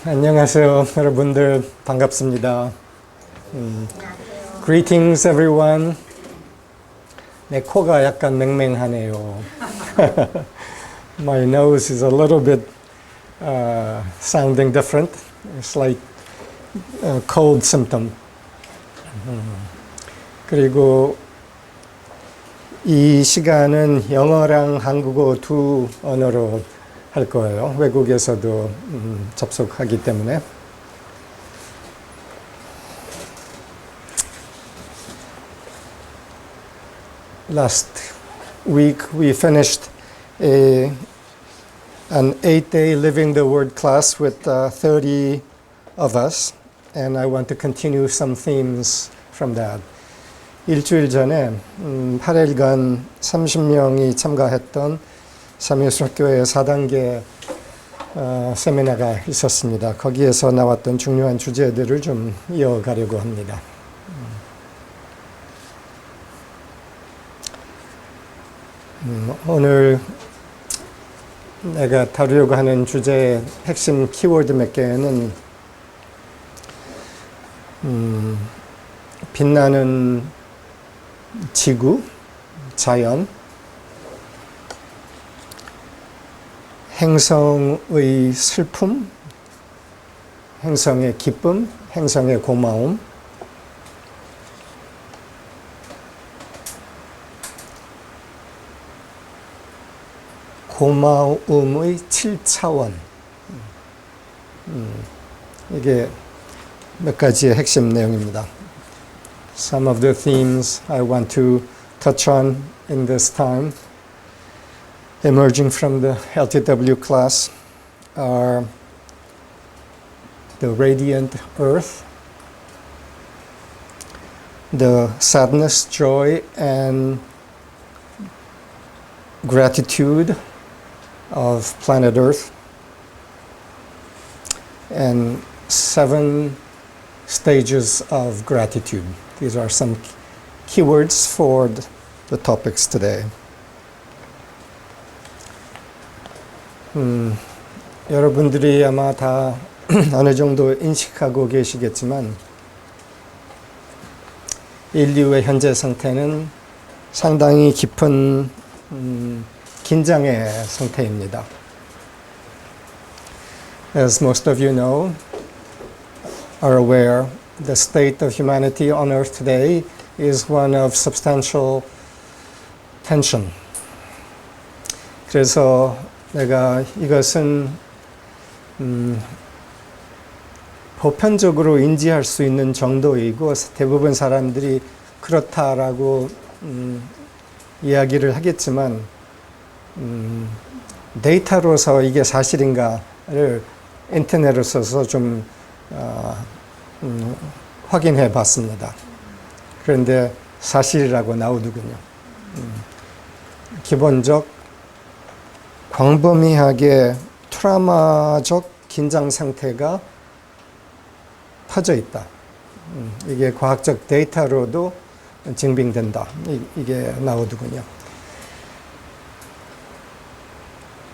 안녕하세요, 여러분들. 반갑습니다. Greetings, everyone. 내 코가 약간 맹맹하네요. My nose is a little bit sounding different. It's like a cold symptom. 그리고 이 시간은 영어랑 한국어 두 언어로 할 거예요. 외국에서도 접속하기 때문에. Last week we finished an 8-day Living the Word class with 30 of us, and I want to continue some themes from that. 일주일 전에 8일간 30명이 참가했던 삼일수록교회 4단계 세미나가 있었습니다. 거기에서 나왔던 중요한 주제들을 좀 이어가려고 합니다. 오늘 내가 다루려고 하는 주제의 핵심 키워드 몇 개는 빛나는 지구, 자연, 행성의 슬픔, 행성의 기쁨, 행성의 고마움, 고마움의 7차원. 이게 몇 가지의 핵심 내용입니다. Some of the themes I want to touch on in this time, emerging from the LTW class, are the radiant earth, the sadness, joy, and gratitude of planet Earth, and 7 stages of gratitude. These are some keywords for the topics today. 여러분들이 아마 다 어느 정도 인식하고 계시겠지만 인류의 현재 상태는 상당히 깊은 긴장의 상태입니다. As most of you know, are aware, the state of humanity on earth today is one of substantial tension. 그래서 내가 이것은 보편적으로 인지할 수 있는 정도이고 대부분 사람들이 그렇다라고 이야기를 하겠지만 데이터로서 이게 사실인가를 인터넷을 써서 좀 확인해 봤습니다. 그런데 사실이라고 나오더군요. 기본적 광범위하게 트라우마적 긴장 상태가 퍼져 있다. 이게 과학적 데이터로도 증빙된다. 이게 나오더군요.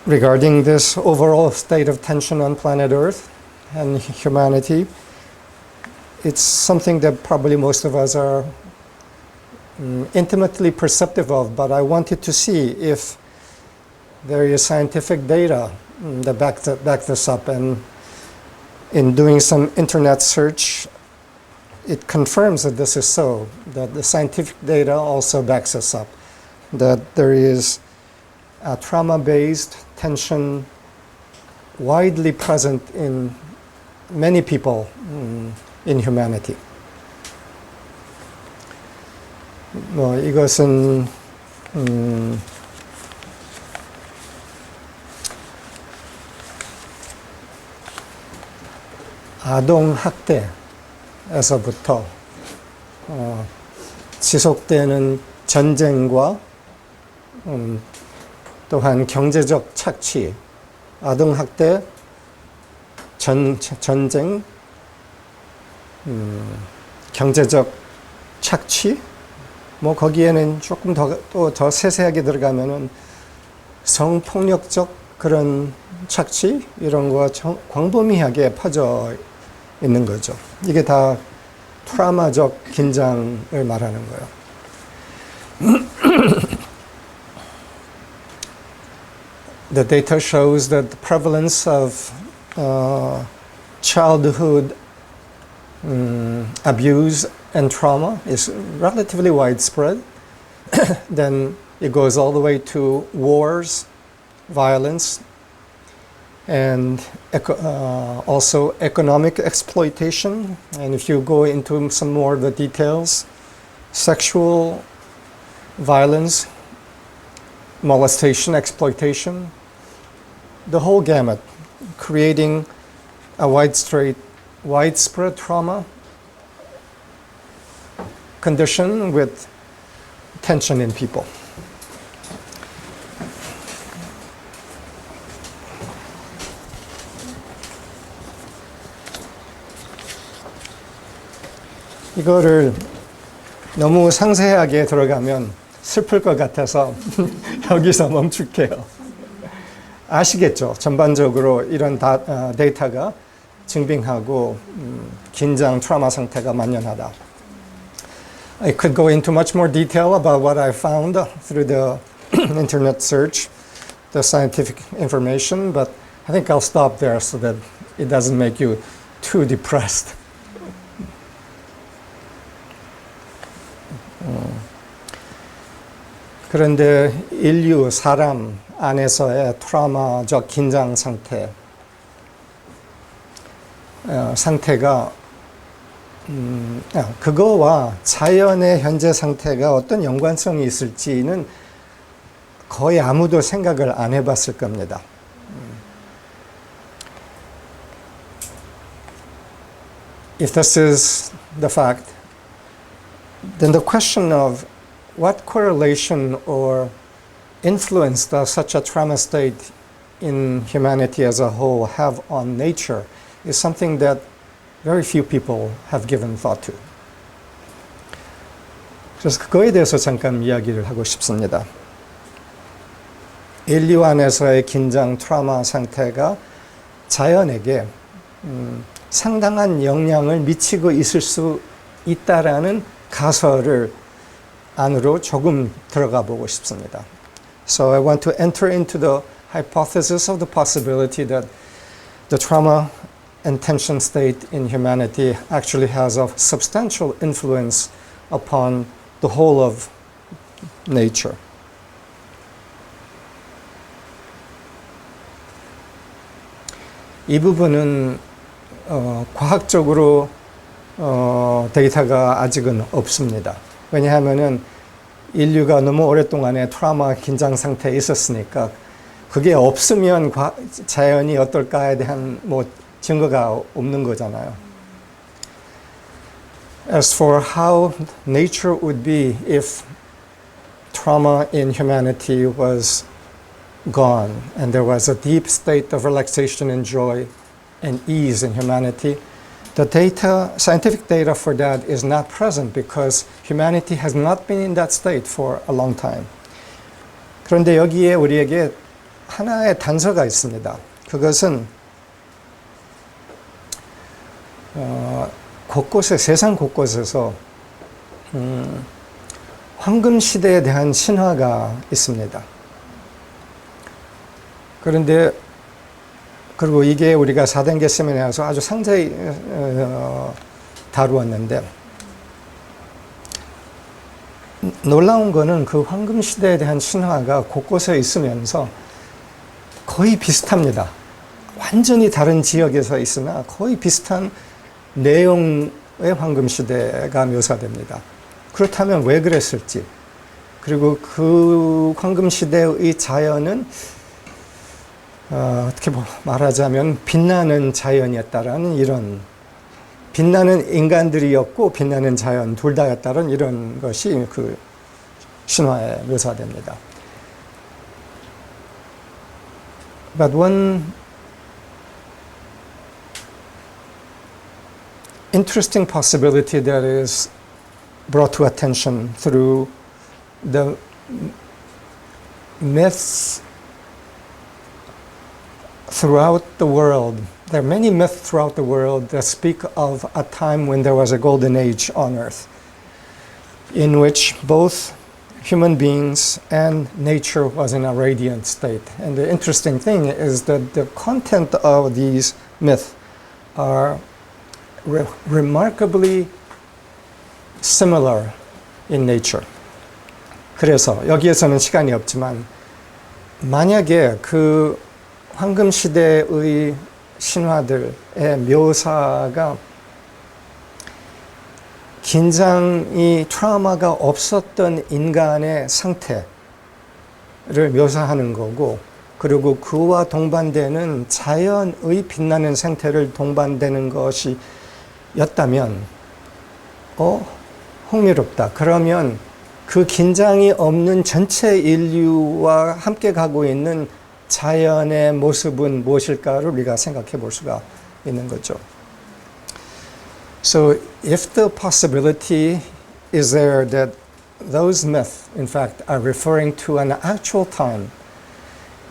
Regarding this overall state of tension on planet Earth and humanity, it's something that probably most of us are intimately perceptive of, but I wanted to see if there is scientific data that back this up, and in doing some internet search, it confirms that this is so, that the scientific data also backs us up, that there is a trauma-based tension widely present in many people in humanity. 이것은 아동 학대에서부터 지속되는 전쟁과 또한 경제적 착취, 아동 학대, 전쟁, 경제적 착취, 거기에는 조금 더 세세하게 들어가면은 성폭력적 그런 착취 이런 거 광범위하게 퍼져 있는 거죠. 이게 다 트라우마적 긴장을 말하는 거예요. The data shows that the prevalence of childhood abuse and trauma is relatively widespread. Then it goes all the way to wars, violence, and also economic exploitation. And if you go into some more of the details, sexual violence, molestation, exploitation, the whole gamut, creating a widespread trauma condition with tension in people. 이거를 너무 상세하게 들어가면 슬플 것 같아서 여기서 멈출게요. 아시겠죠? 전반적으로 이런 데이터가 증빙하고 긴장, 트라우마 상태가 만연하다. I could go into much more detail about what I found through the internet search, the scientific information, but I think I'll stop there so that it doesn't make you too depressed. 그런데 인류, 사람 안에서의 트라우마적 긴장 상태가 그거와 자연의 현재 상태가 어떤 연관성이 있을지는 거의 아무도 생각을 안 해봤을 겁니다. If this is the fact, then the question of what correlation or influence does such a trauma state in humanity as a whole have on nature is something that very few people have given thought to. 그래서 그거에 대해서 잠깐 이야기를 하고 싶습니다. 인류 안에서의 긴장, 트라우마 상태가 자연에게 상당한 영향을 미치고 있을 수 있다라는 가설을 안으로 조금 들어가 보고 싶습니다. So I want to enter into the hypothesis of the possibility that the trauma and tension state in humanity actually has a substantial influence upon the whole of nature. 이 부분은 과학적으로 데이터가 아직은 없습니다. 왜냐하면은 인류가 너무 오랫동안에 트라우마 긴장 상태에 있었으니까 그게 없으면 자연이 어떨까에 대한 증거가 없는 거잖아요. As for how nature would be if trauma in humanity was gone and there was a deep state of relaxation and joy and ease in humanity, the data, scientific data for that is not present because humanity has not been in that state for a long time. 그런데 여기에 우리에게 하나의 단서가 있습니다. 그것은 곳곳에, 세상 곳곳에서 황금 시대에 대한 신화가 있습니다. 그런데 그리고 이게 우리가 4단계 세미나에서 아주 상세히 다루었는데 놀라운 거는 그 황금 시대에 대한 신화가 곳곳에 있으면서 거의 비슷합니다. 완전히 다른 지역에서 있으나 거의 비슷한 내용의 황금 시대가 묘사됩니다. 그렇다면 왜 그랬을지, 그리고 그 황금 시대의 자연은 어떻게 말하자면 빛나는 자연이었다라는 이런, 빛나는 인간들이었고 빛나는 자연 둘 다였다는 이런 것이 그 신화에 묘사됩니다. But one interesting possibility that is brought to attention through the myths throughout the world, there are many myths throughout the world that speak of a time when there was a golden age on earth, in which both human beings and nature was in a radiant state. And the interesting thing is that the content of these myths are remarkably similar in nature. 그래서 여기에서는 시간이 없지만 만약에 그 황금 시대의 신화들의 묘사가 긴장이 트라우마가 없었던 인간의 상태를 묘사하는 거고, 그리고 그와 동반되는 자연의 빛나는 상태를 동반되는 것이 였다면 흥미롭다. 그러면 그 긴장이 없는 전체 인류와 함께 가고 있는 자연의 모습은 무엇일까를 우리가 생각해 볼 수가 있는 거죠. So if the possibility is there that those myths, in fact, are referring to an actual time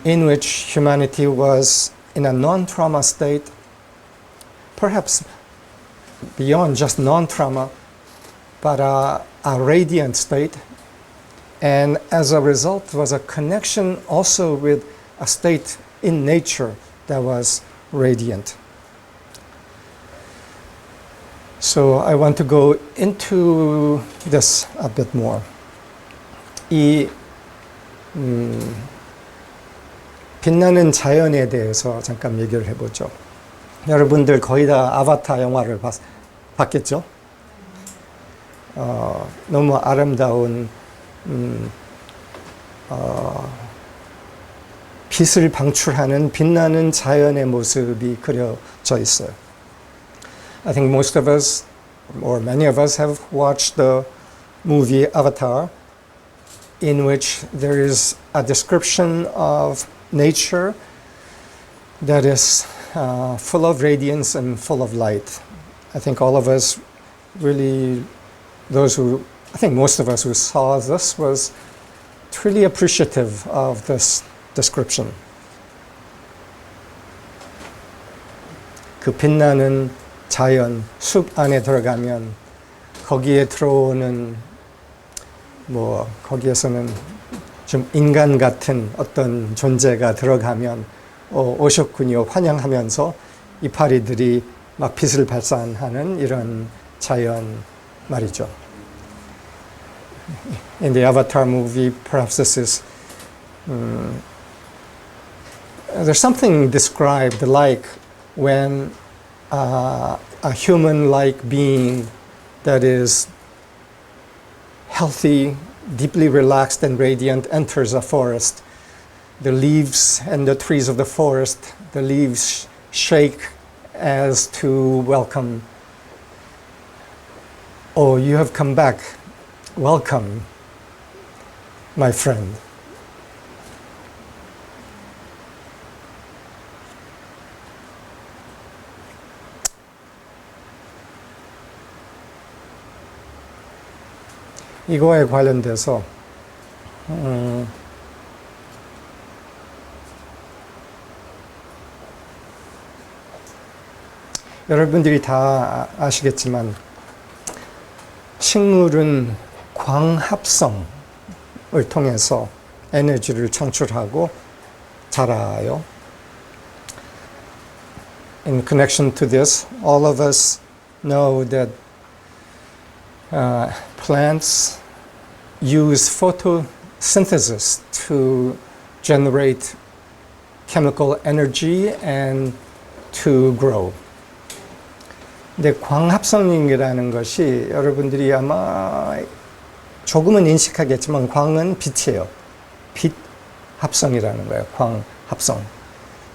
in which humanity was in a non-trauma state, perhaps beyond just non-trauma, but a radiant state, and as a result was a connection also with a state in nature that was radiant. So I want to go into this a bit more. 이 빛나는 자연에 대해서 잠깐 얘기를 해보죠. 여러분들 거의 다 아바타 영화를 봤겠죠? 너무 아름다운 빛을 방출하는 빛나는 자연의 모습이 그려져 있어요. I think most of us, or many of us, have watched the movie Avatar, in which there is a description of nature that is full of radiance and full of light. I think all of us really, I think most of us who saw this was truly appreciative of this description. 그 빛나는 자연, 숲 안에 들어가면 거기에 들어오는 거기에서는 좀 인간 같은 어떤 존재가 들어가면 오셨군요 환영하면서 이파리들이 막 빛을 발산하는 이런 자연 말이죠. In the Avatar movie, perhaps this is there's something described like when a human-like being that is healthy, deeply relaxed and radiant enters a forest. The leaves and the trees of the forest, the leaves shake as to welcome. Oh, you have come back. Welcome, my friend. 이거에 관련돼서 여러분들이 다 아시겠지만 식물은 광합성을 통해서 에너지를 창출하고 자라요. In connection to this, all of us know that plants use photosynthesis to generate chemical energy and to grow. 근데 광합성이라는 것이 여러분들이 아마 조금은 인식하겠지만 광은 빛이에요. 빛 합성이라는 거예요. 광합성.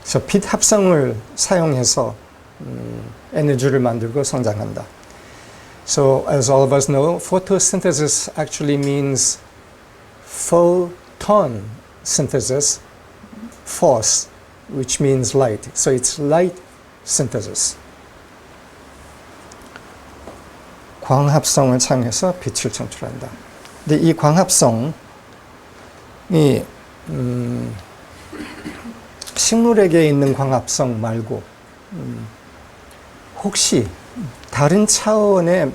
그래서 빛 합성을 사용해서 에너지를 만들고 성장한다. So, as all of us know, photosynthesis actually means photon synthesis, phos, which means light. So, it's light synthesis. 광합성을 사용해서 빛을 창출한다. 근데 이 광합성이 식물에게 있는 광합성 말고 혹시 다른 차원의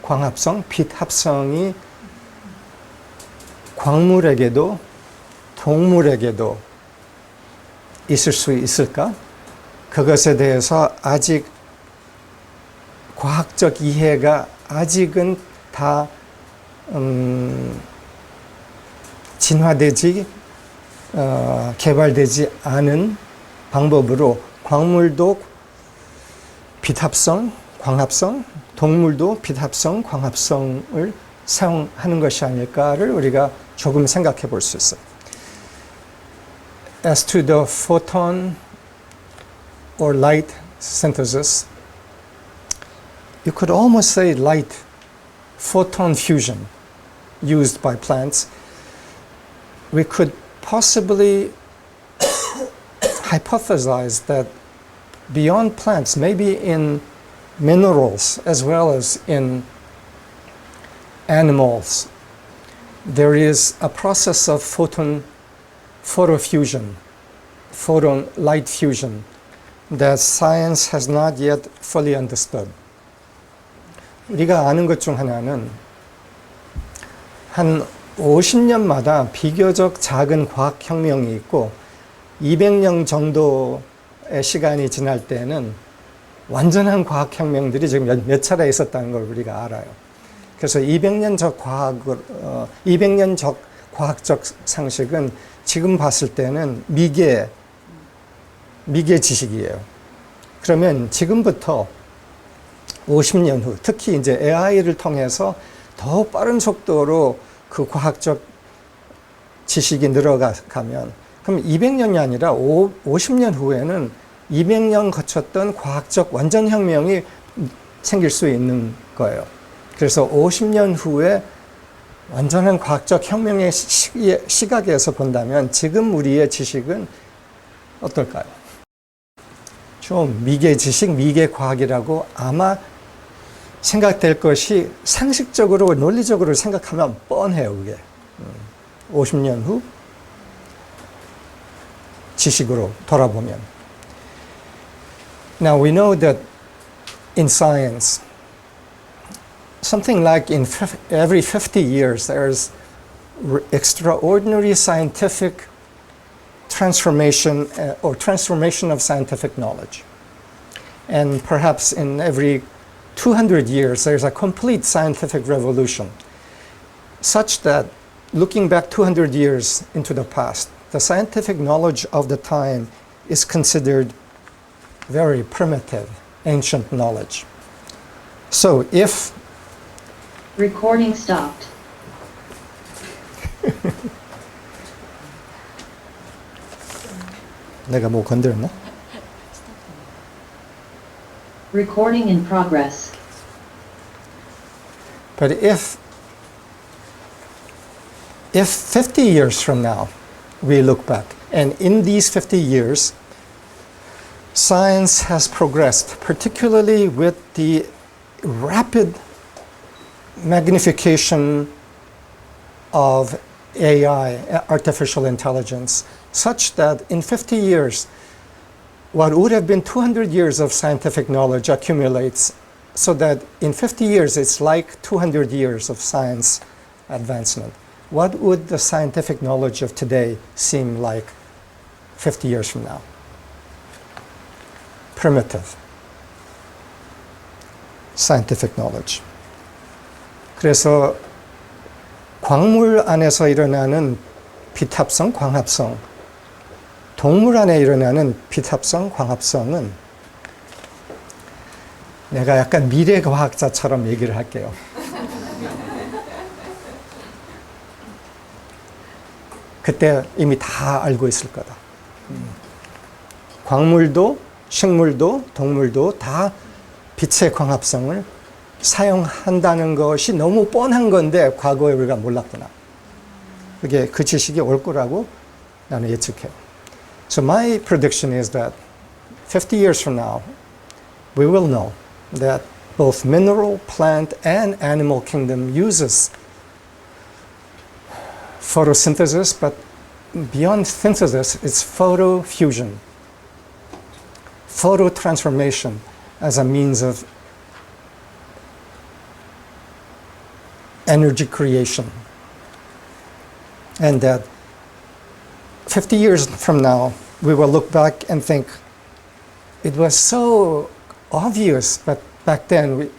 광합성, 빛 합성이 광물에게도 동물에게도 있을 수 있을까? 그것에 대해서 아직 과학적 이해가 아직은 다 진화되지 개발되지 않은 방법으로 광물도 빛합성, 광합성, 동물도 빛합성, 광합성을 사용하는 것이 아닐까를 우리가 조금 생각해 볼 수 있어요. As to the photon or light synthesis, you could almost say light photon fusion used by plants. We could possibly hypothesize that beyond plants, maybe in minerals as well as in animals, there is a process of photofusion, photon light fusion that science has not yet fully understood. 우리가 아는 것 중 하나는 한 50년마다 비교적 작은 과학혁명이 있고 200년 정도의 시간이 지날 때는 완전한 과학혁명들이 지금 몇 차례 있었다는 걸 우리가 알아요. 그래서 200년 전 과학적 상식은 지금 봤을 때는 미개 지식이에요. 그러면 지금부터 50년 후, 특히 이제 AI를 통해서 더 빠른 속도로 그 과학적 지식이 늘어가면, 그럼 200년이 아니라 50년 후에는 200년 거쳤던 과학적 완전 혁명이 생길 수 있는 거예요. 그래서 50년 후에 완전한 과학적 혁명의 시각에서 본다면 지금 우리의 지식은 어떨까요? 좀 미개 지식, 미개 과학이라고 아마 생각될 것이 상식적으로, 논리적으로 생각하면 뻔해요, 그게. 50년 후 지식으로 돌아보면. Now we know that in science, something like in every 50 years, there's extraordinary scientific transformation or transformation of scientific knowledge. And perhaps in every 200 years, there's a complete scientific revolution, such that looking back 200 years into the past, the scientific knowledge of the time is considered very primitive, ancient knowledge. So if Recording stopped. 내가 뭐 건드렸나? Recording in progress. But if 50 years from now we look back, and in these 50 years science has progressed, particularly with the rapid magnification of AI, artificial intelligence, such that in 50 years, what would have been 200 years of scientific knowledge accumulates, so that in 50 years, it's like 200 years of science advancement. What would the scientific knowledge of today seem like 50 years from now? Primitive scientific knowledge. 그래서 광물 안에서 일어나는 빛합성, 광합성, 동물 안에 일어나는 빛합성, 광합성은 내가 약간 미래과학자처럼 얘기를 할게요. 그때 이미 다 알고 있을 거다. 광물도, 식물도, 동물도 다 빛의 광합성을 사용한다는 것이 너무 뻔한 건데 과거에 우리가 몰랐구나. 그게 그 지식이 올 거라고 나는 예측해요. So my prediction is that 50 years from now, we will know that both mineral, plant, and animal kingdom uses photosynthesis, but beyond synthesis, it's photofusion, photo transformation as a means of energy creation. And that 50 years from now, we will look back and think, it was so obvious, but back then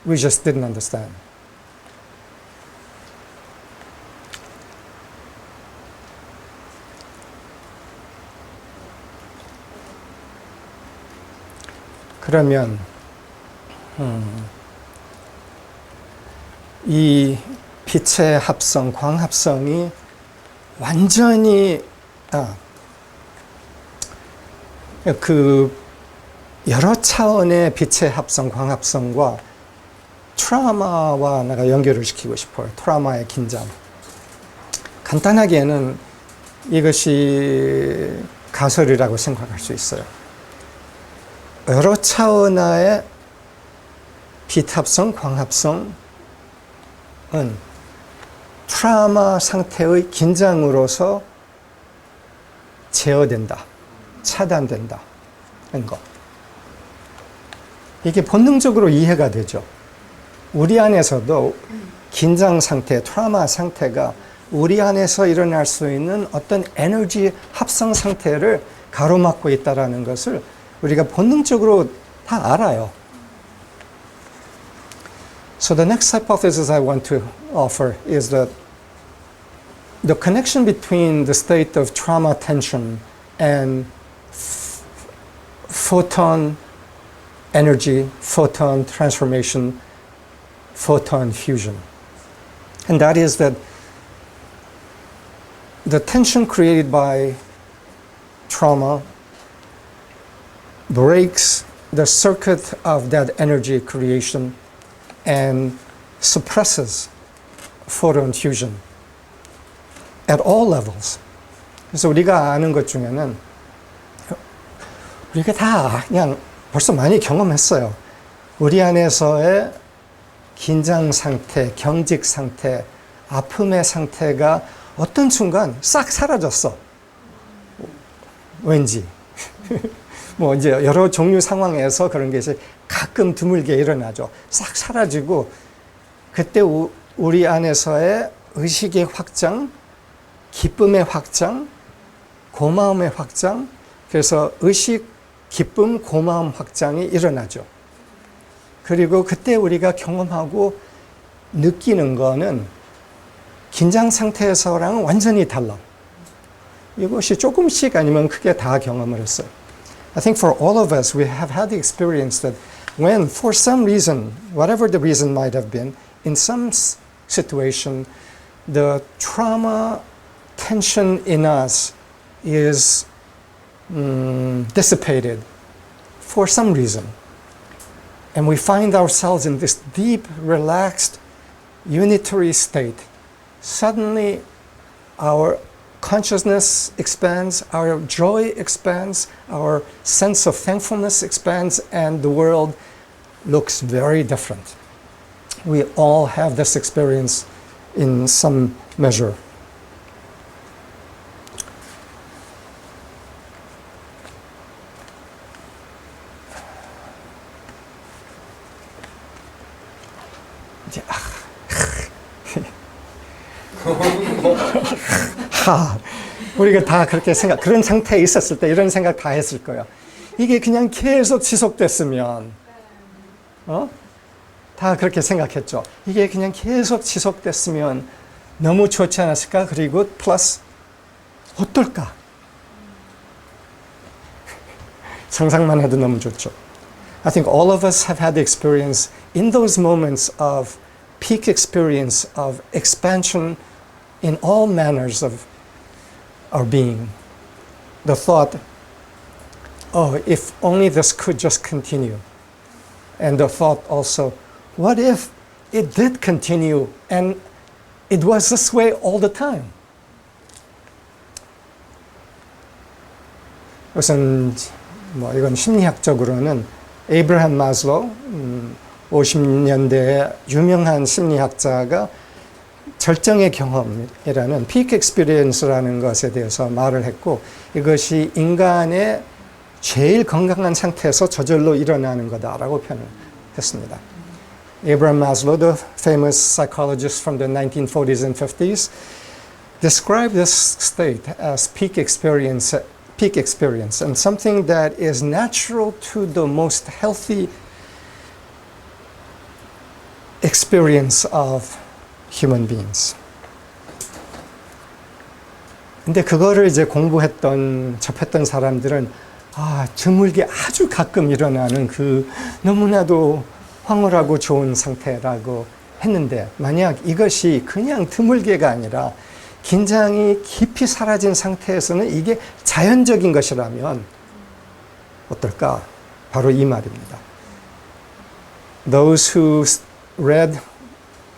we just didn't understand. 그러면 이 빛의 합성, 광합성이 완전히 그 여러 차원의 빛의 합성, 광합성과 트라우마와 내가 연결을 시키고 싶어요. 트라우마의 긴장. 간단하게는 이것이 가설이라고 생각할 수 있어요. 여러 차원의 빛 합성, 광합성은 트라우마 상태의 긴장으로서 제어된다, 차단된다 하는 것. 이게 본능적으로 이해가 되죠. 우리 안에서도 긴장 상태, 트라우마 상태가 우리 안에서 일어날 수 있는 어떤 에너지 합성 상태를 가로막고 있다는 것을 우리가 본능적으로 다 알아요. So the next hypothesis I want to offer is that the connection between the state of trauma tension and photon energy, photon transformation, photon fusion. And that is that the tension created by trauma breaks the circuit of that energy creation and suppresses photon fusion at all levels. 그래서 우리가 아는 것 중에는 우리가 다 그냥 벌써 많이 경험했어요. 우리 안에서의 긴장 상태, 경직 상태, 아픔의 상태가 어떤 순간 싹 사라졌어. 왠지. 뭐 이제 여러 종류 상황에서 그런 것이 가끔 드물게 일어나죠. 싹 사라지고 그때 우리 안에서의 의식의 확장, 기쁨의 확장, 고마움의 확장, 그래서 의식, 기쁨, 고마움 확장이 일어나죠. 그리고 그때 우리가 경험하고 느끼는 거는 긴장 상태에서랑은 완전히 달라. 이것이 조금씩 아니면 크게 다 경험을 했어요. I think for all of us, we have had the experience that when, for some reason, whatever the reason might have been, in some situation, the trauma tension in us is dissipated for some reason. And we find ourselves in this deep, relaxed, unitary state. Suddenly, our consciousness expands, our joy expands, our sense of thankfulness expands, and the world looks very different. We all have this experience in some measure. 우리가 다 그렇게 그런 상태에 있었을 때 이런 생각 다 했을 거예요. 이게 그냥 계속 지속됐으면, 다 그렇게 생각했죠. 이게 그냥 계속 지속됐으면 너무 좋지 않았을까? 그리고 플러스, 어떨까? 상상만 해도 너무 좋죠. I think all of us have had the experience in those moments of peak experience of expansion in all manners of our being. The thought, oh, if only this could just continue. And the thought also, what if it did continue and it was this way all the time? 우선 이건 심리학적으로는 에이브라함 마슬로우 50년대의 유명한 심리학자가 절정의 경험이라는 peak experience라는 것에 대해서 말을 했고 이것이 인간의 제일 건강한 상태에서 저절로 일어나는 거다라고 표현을 했습니다. Abraham Maslow, the famous psychologist from the 1940s and 50s, described this state as peak experience and something that is natural to the most healthy experience of human beings. 근데 그거를 이제 접했던 사람들은 드물게 아주 가끔 일어나는 그 너무나도 황홀하고 좋은 상태라고 했는데 만약 이것이 그냥 드물게가 아니라 긴장이 깊이 사라진 상태에서는 이게 자연적인 것이라면 어떨까? 바로 이 말입니다. Those who read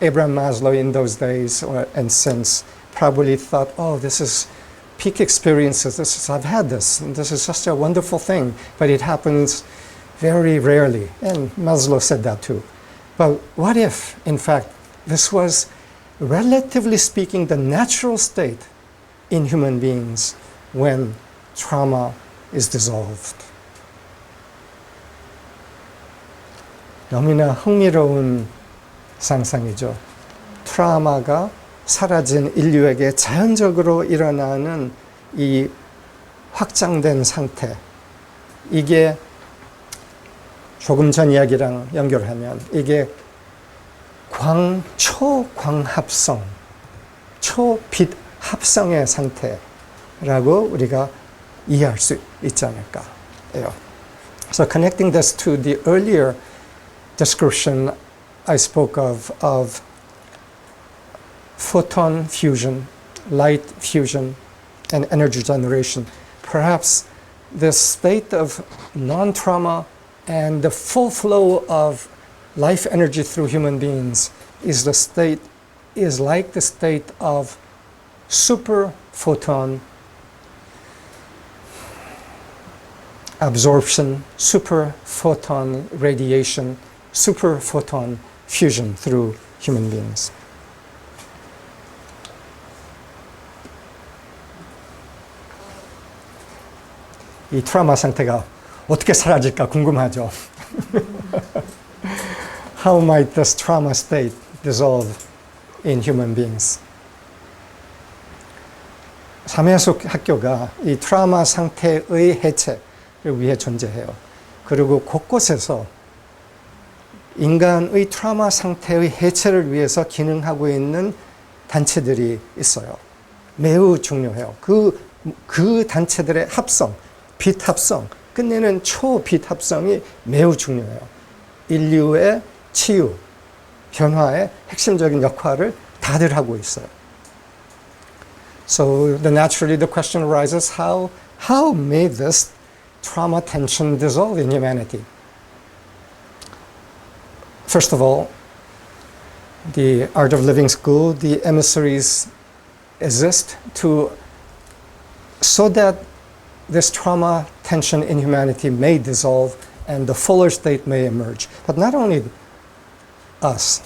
Abraham Maslow in those days and since probably thought, oh, this is peak experiences. I've had this. And this is such a wonderful thing. But it happens very rarely. And Maslow said that too. But what if, in fact, this was, relatively speaking, the natural state in human beings when trauma is dissolved? 너무나 흥미로운 상상이죠. 트라우마가 사라진 인류에게 자연적으로 일어나는 이 확장된 상태. 이게 조금 전 이야기랑 연결하면 이게 초광합성, 초빛 합성의 상태라고 우리가 이해할 수 있지 않을까요? So connecting this to the earlier description I spoke of photon fusion, light fusion, and energy generation. Perhaps this state of non-trauma and the full flow of life energy through human beings is like the state of super photon absorption, super photon radiation, super photon fusion through human beings. 이 트라우마 상태가 어떻게 사라질까 궁금하죠. How might this trauma state dissolve in human beings? 삼해숙 학교가 이 트라우마 상태의 해체를 위해 존재해요. 그리고 곳곳에서 인간의 트라우마 상태의 해체를 위해서 기능하고 있는 단체들이 있어요. 매우 중요해요. 그 단체들의 합성, 빛 합성, 끝내는 초빛 합성이 매우 중요해요. 인류의 치유, 변화의 핵심적인 역할을 다들 하고 있어요. So naturally the question arises, how may this trauma tension dissolve in humanity? First of all, the Art of Living School, the emissaries exist so that this trauma tension in humanity may dissolve and the fuller state may emerge. But not only us,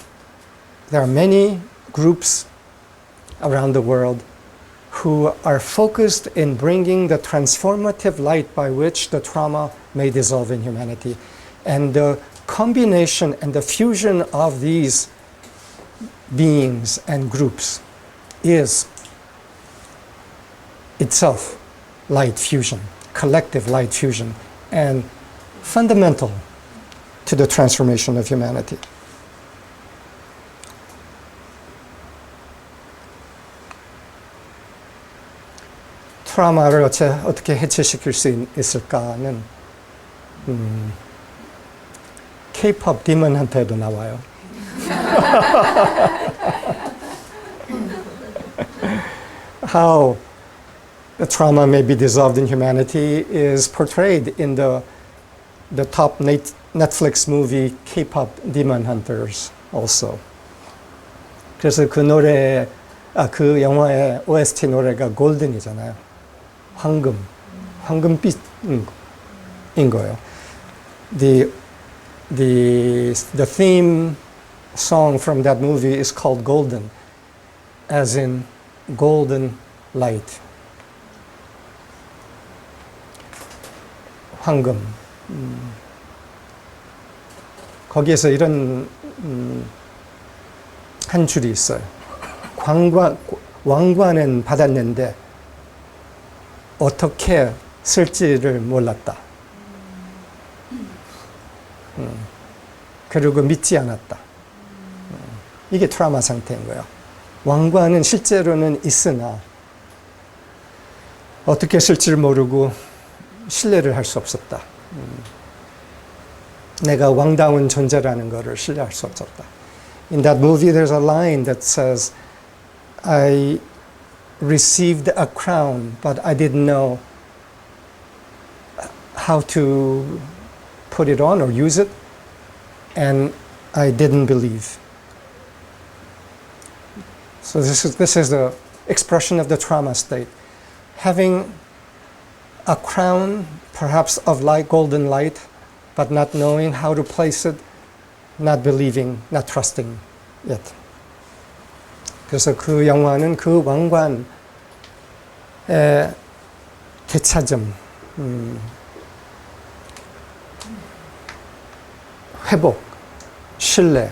there are many groups around the world who are focused in bringing the transformative light by which the trauma may dissolve in humanity. And the combination and the fusion of these beings and groups is itself light fusion, collective light fusion, and fundamental to the transformation of humanity. 트라우마를 어떻게 해체시킬 수 있을까는 K-pop 디먼한테도 나와요. How the trauma may be dissolved in humanity is portrayed in the top Netflix movie K-pop Demon Hunters also. 그래서 그 영화의 OST 노래가 골든이잖아요. 황금빛인 거예요. The theme song from that movie is called Golden. as in golden light. 황금. 거기에서 이런 한 줄이 있어요. 왕관은 받았는데 어떻게 쓸지를 몰랐다. 그리고 믿지 않았다. 이게 트라우마 상태인 거예요. 왕관은 실제로는 있으나 어떻게 쓸지를 모르고 신뢰를 할 수 없었다. 내가 왕다운 존재라는 것을 신뢰할 수 없었다. In that movie there's a line that says, I received a crown, but I didn't know how to put it on or use it, and I didn't believe. So this is the expression of the trauma state. Having a crown, perhaps of light, golden light, but not knowing how to place it, not believing, not trusting it. 그래서 그 영화는 그 왕관의 되찾음, 회복, 신뢰에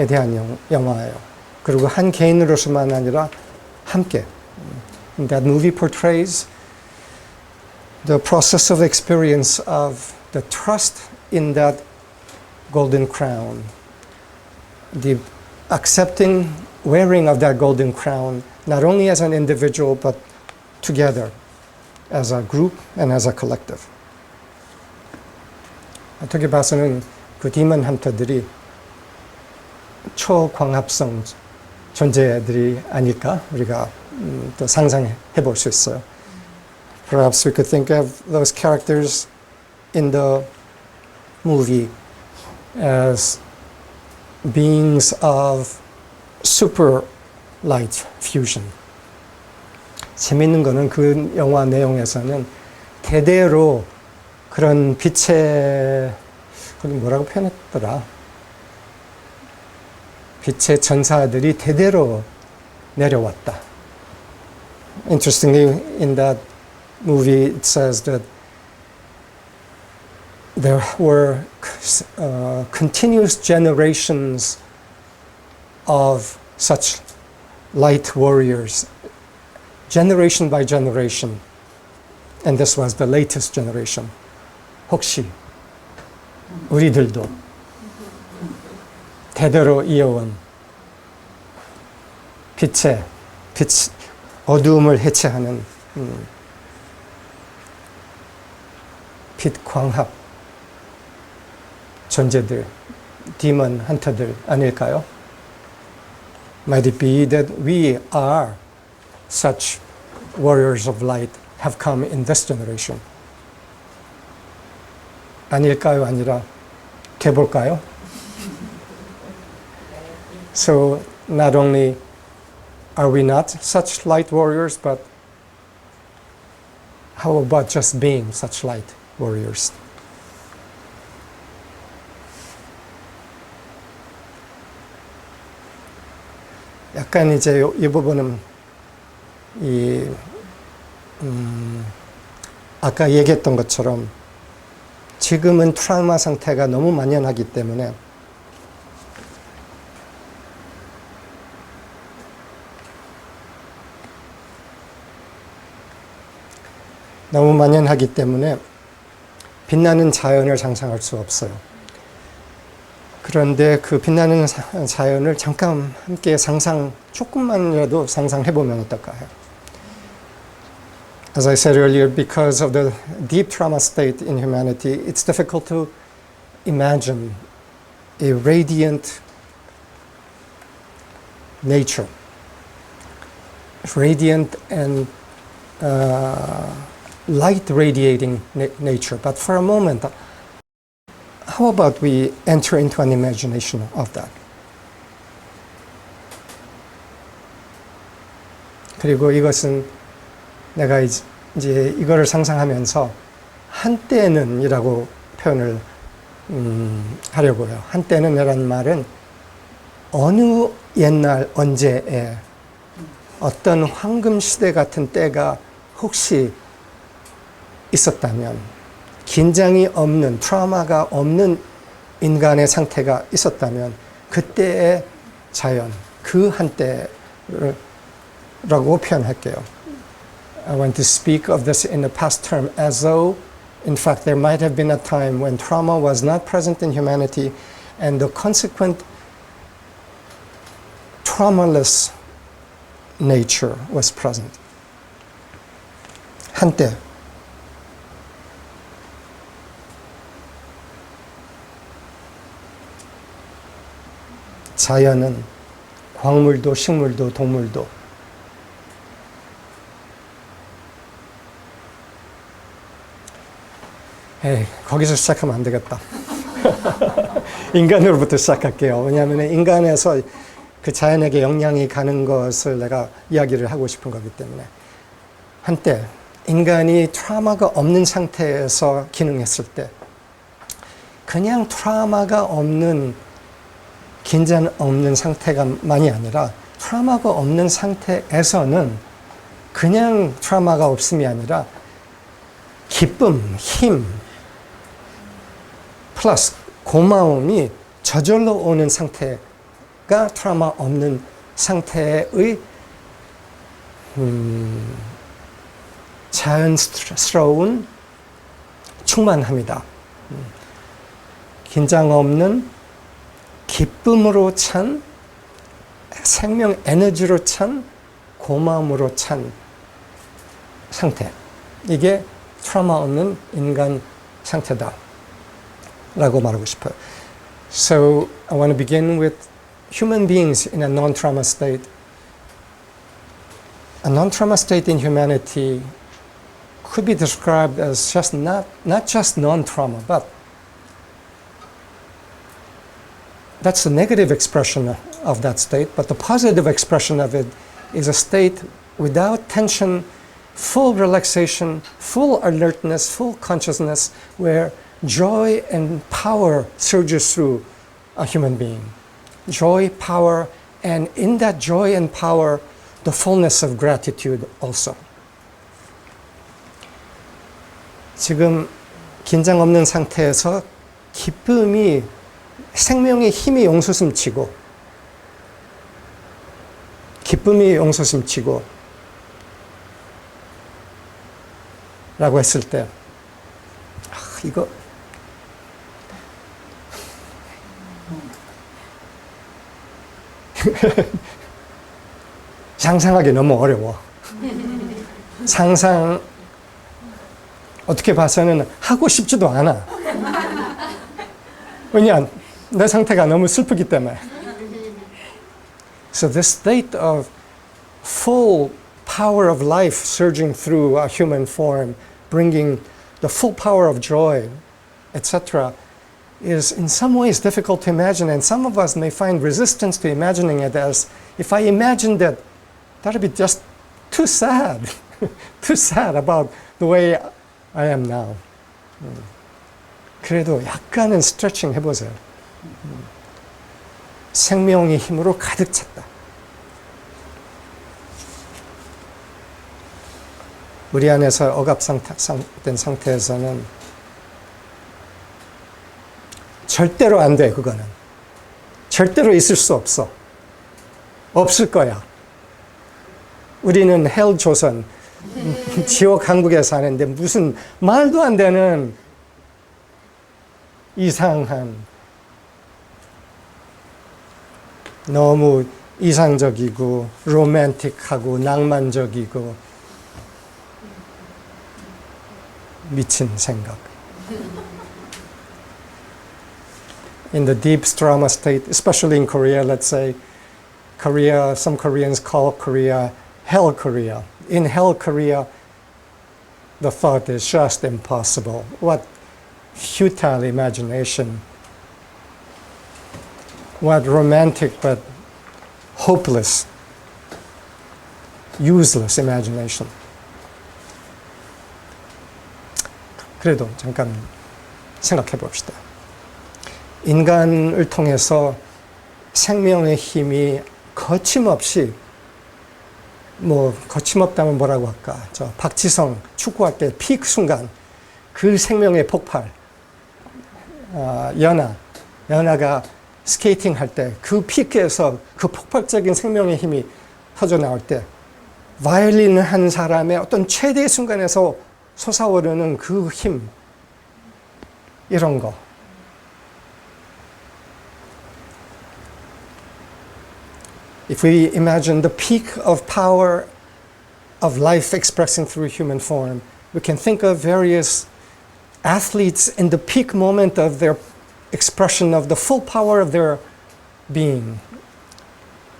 대한 영화예요. 그리고 한 개인으로서만 아니라 함께. That movie portrays the process of experience of the trust in that golden crown, the accepting wearing of that golden crown, not only as an individual but together as a group and as a collective. 어떻게 봐서는 그 디먼 헌터들이 초광합성 존재들이 아닐까 우리가 또 상상해 볼 수 있어요. Perhaps we could think of those characters in the movie as beings of super light fusion. 재밌는 거는 그 영화 내용에서는 대대로 그런 빛의 뭐라고 표현했더라? 빛의 전사들이 대대로 내려왔다. Interestingly, in that movie, it says that there were continuous generations of such light warriors, generation by generation, and this was the latest generation. 혹시 우리들도 대대로 이어온 어두움을 해체하는 빛 광합 존재들, 디먼 헌터들 아닐까요? Might it be that we are such warriors of light have come in this generation? 아닐까요? 아니라 개볼까요? So not only are we not such light warriors, but how about just being such light warriors? 약간 이제 이 부분은 아까 얘기했던 것처럼 지금은 트라우마 상태가 너무 만연하기 때문에 빛나는 자연을 상상할 수 없어요. 그런데 그 빛나는 자연을 잠깐 함께 조금만이라도 상상해보면 어떨까요? As I said earlier, because of the deep trauma state in humanity, it's difficult to imagine a radiant nature, radiant and light radiating nature. But for a moment, how about we enter into an imagination of that? 그리고 이것은 내가 이제 이거를 상상하면서 한때는 이라고 표현을 하려고요. 한때는 이라는 말은 어느 옛날 언제에 어떤 황금 시대 같은 때가 혹시 있었다면, 긴장이 없는, 트라우마가 없는 인간의 상태가 있었다면 그때의 자연, 그 한때라고 표현할게요. I want to speak of this in the past term as though, in fact, there might have been a time when trauma was not present in humanity and the consequent traumaless nature was present. 한때. 자연은 광물도 식물도 동물도 거기서 시작하면 안 되겠다. 인간으로부터 시작할게요. 왜냐하면 인간에서 그 자연에게 영향이 가는 것을 내가 이야기를 하고 싶은 거기 때문에. 한때 인간이 트라우마가 없는 상태에서 기능했을 때 그냥 트라우마가 없는, 긴장 없는 상태가만이 아니라 트라우마가 없는 상태에서는 그냥 트라우마가 없음이 아니라 기쁨, 힘, 플러스 고마움이 저절로 오는 상태가 트라우마 없는 상태의 자연스러운 충만합니다. 긴장 없는 기쁨으로 찬, 생명 에너지로 찬, 고마움으로 찬 상태. 이게 트라우마 없는 인간 상태다 라고 말하고 싶어요. So I want to begin with human beings in a non-trauma state. A non-trauma state in humanity could be described as just not just non-trauma, but that's the negative expression of that state, but the positive expression of it is a state without tension, full relaxation, full alertness, full consciousness, where joy and power surges through a human being. Joy, power, and in that joy and power, the fullness of gratitude also. 지금 긴장 없는 상태에서 기쁨이, 생명의 힘이 용솟음치고, 기쁨이 용솟음치고 라고 했을 때 이거 상상하기 너무 어려워. 상상 어떻게 봐서는 하고 싶지도 않아. 왜냐, 내 상태가 너무 슬프기 때문에. So this state of full power of life surging through a human form, bringing the full power of joy, etc., is in some ways difficult to imagine, and some of us may find resistance to imagining it as, if I imagined it, that would be just too sad, too sad about the way I am now. 그래도 약간은 스트레칭 해보세요. 생명의 힘으로 가득 찼다. 우리 안에서 억압된 상태에서는 절대로 안 돼, 그거는. 절대로 있을 수 없어. 없을 거야. 우리는 헬 조선, 지옥 한국에 사는데 무슨 말도 안 되는 이상한, 너무 이상적이고 로맨틱하고 낭만적이고 미친 생각. In the deep trauma state, especially in Korea, let's say, Korea, some Koreans call Korea Hell Korea. In Hell Korea, the thought is just impossible. What futile imagination. What romantic but hopeless, useless imagination. 그래도 잠깐 생각해 봅시다. 인간을 통해서 생명의 힘이 거침없이 뭐 거침없다면 뭐라고 할까? 저 박지성 축구할 때 피크 순간 그 생명의 폭발. 연아가 스케이팅 할 때 그 피크에서 그 폭발적인 생명의 힘이 터져 나올 때 바이올린을 한 사람의 어떤 최대의 순간에서 솟아오르는 그 힘, 이런 거. If we imagine the peak of power of life expressing through human form, we can think of various athletes in the peak moment of their expression of the full power of their being.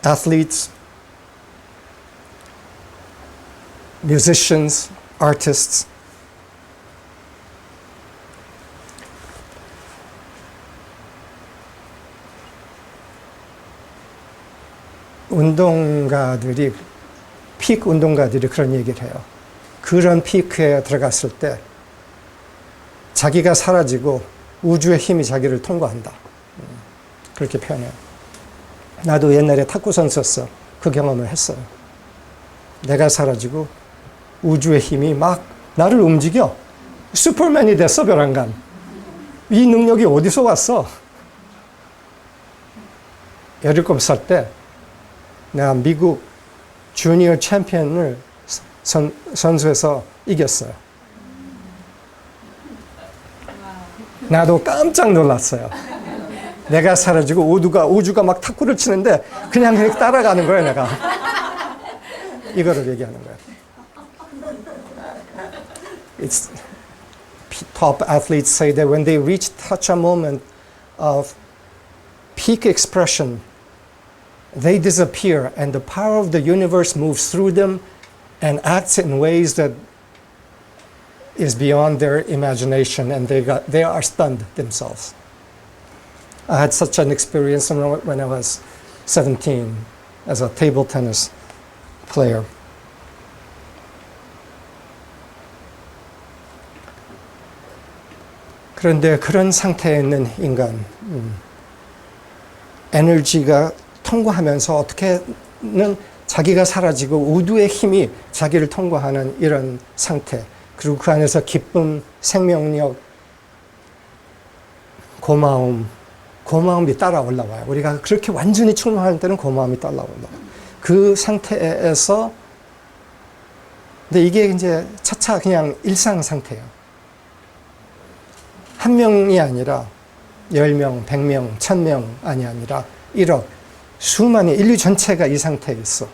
Athletes, musicians, artists. 피크 운동가들이 그런 얘기를 해요. 그런 피크에 들어갔을 때 자기가 사라지고 우주의 힘이 자기를 통과한다. 그렇게 표현해요. 나도 옛날에 탁구 선수였어. 그 경험을 했어요. 내가 사라지고 우주의 힘이 막 나를 움직여. 슈퍼맨이 됐어, 벼랑간. 이 능력이 어디서 왔어? 17살 때 내가 미국 주니어 챔피언을 선수에서 이겼어요. 나도 깜짝 놀랐어요. 내가 사라지고 우주가 막 탁구를 치는데 그냥 따라가는 거예요, 내가. 이거를 얘기하는 거예요. Top athletes say that when they reach such a moment of peak expression, they disappear and the power of the universe moves through them and acts in ways that is beyond their imagination, and they are stunned themselves. I had such an experience when I was 17 as a table tennis player. 그런데 그런 상태에 있는 인간, 에너지가 통과하면서 어떻게는 자기가 사라지고 우주의 힘이 자기를 통과하는 이런 상태, 그리고 그 안에서 기쁨, 생명력, 고마움이 따라 올라와요. 우리가 그렇게 완전히 충만할 때는 고마움이 따라 올라와요. 그 상태에서, 근데 이게 이제 차차 그냥 일상 상태예요. 한 명이 아니라 10명, 100명, 1000명이 아니라 1억, 수많은 인류 전체가 이 상태에 있어.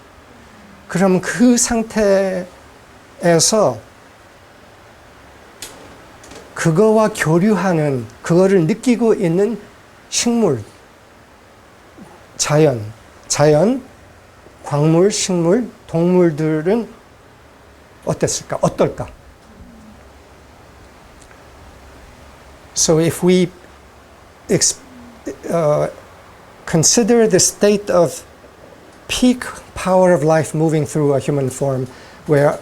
그럼 그 상태에서 그거와 교류하는, 그거를 느끼고 있는 식물, 자연, 광물, 식물, 동물들은 어떨까? So if we consider the state of peak power of life moving through a human form, where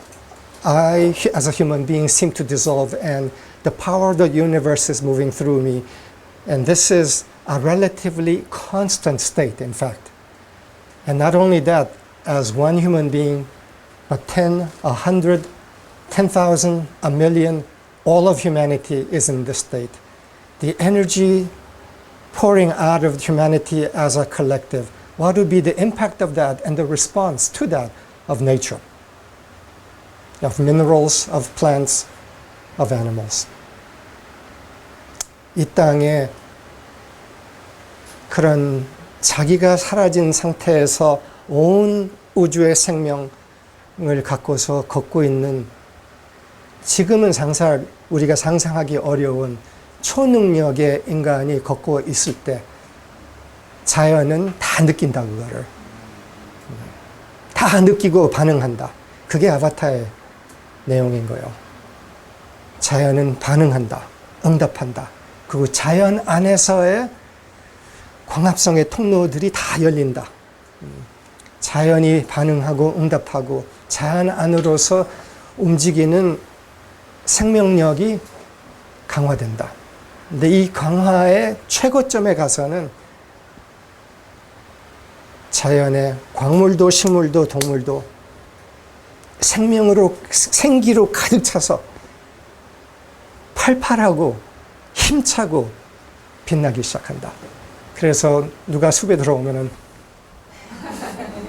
I, as a human being, seem to dissolve and the power of the universe is moving through me. And this is a relatively constant state, in fact. And not only that, as one human being, but 10, 100, 10,000, a million, all of humanity is in this state. The energy pouring out of humanity as a collective, what would be the impact of that and the response to that of nature, of minerals, of plants, of animals. 이 땅에 그런 자기가 사라진 상태에서 온 우주의 생명을 갖고서 걷고 있는, 지금은 우리가 상상하기 어려운 초능력의 인간이 걷고 있을 때 자연은 다 느낀다, 그거를. 다 느끼고 반응한다. 그게 아바타의 내용인 거예요. 자연은 반응한다. 응답한다. 그리고 자연 안에서의 광합성의 통로들이 다 열린다. 자연이 반응하고 응답하고 자연 안으로서 움직이는 생명력이 강화된다. 근데 이 강화의 최고점에 가서는 자연의 광물도 식물도 동물도 생명으로, 생기로 가득 차서 팔팔하고 힘차고 빛나기 시작한다. 그래서 누가 숲에 들어오면은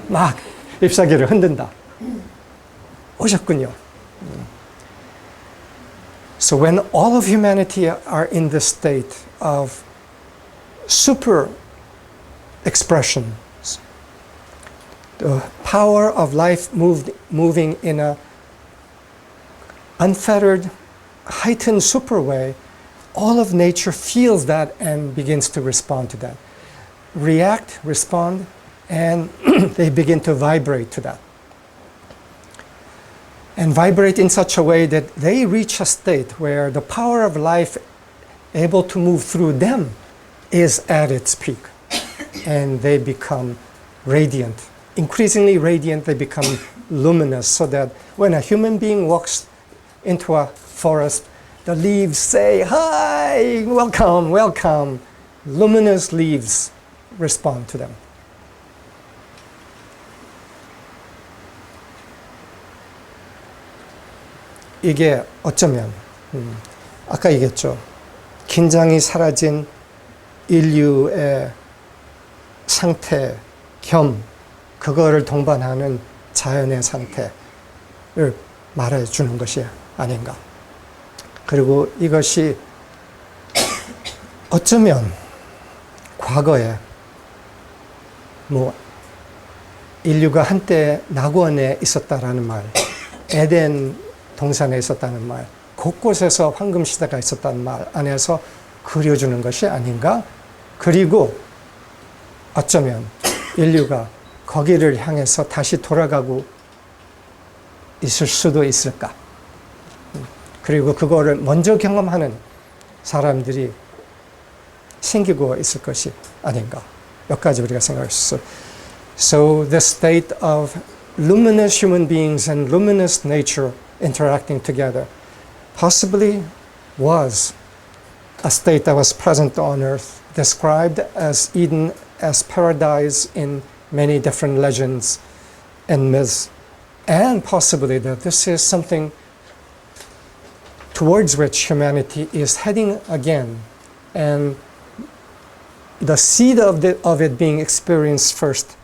막 잎사귀를 흔든다. 오셨군요. So when all of humanity are in this state of super expression, the power of life moving in a unfettered, heightened super way, all of nature feels that and begins to respond to that. React, respond, and they begin to vibrate to that. And vibrate in such a way that they reach a state where the power of life able to move through them is at its peak. And they become radiant. Increasingly radiant, they become luminous, so that when a human being walks into a forest, the leaves say, "Hi, welcome, welcome." Luminous leaves respond to them. 이게 어쩌면 아까 얘기했죠. 긴장이 사라진 인류의 상태 겸 그거를 동반하는 자연의 상태를 말해주는 것이 아닌가. 그리고 이것이 어쩌면 과거에 뭐 인류가 한때 낙원에 있었다라는 말, 에덴 동산에 있었다는 말, 곳곳에서 황금 시대가 있었다는 말 안에서 그려주는 것이 아닌가. 그리고 어쩌면 인류가 거기를 향해서 다시 돌아가고 있을 수도 있을까. 그리고 그거를 먼저 경험하는 사람들이 생기고 있을 것이 아닌가. 몇 가지 우리가 생각할 수 있어요. So the state of luminous human beings and luminous nature interacting together possibly was a state that was present on earth, described as Eden, as paradise in many different legends and myths, and possibly that this is something towards which humanity is heading again, and the seed of it being experienced first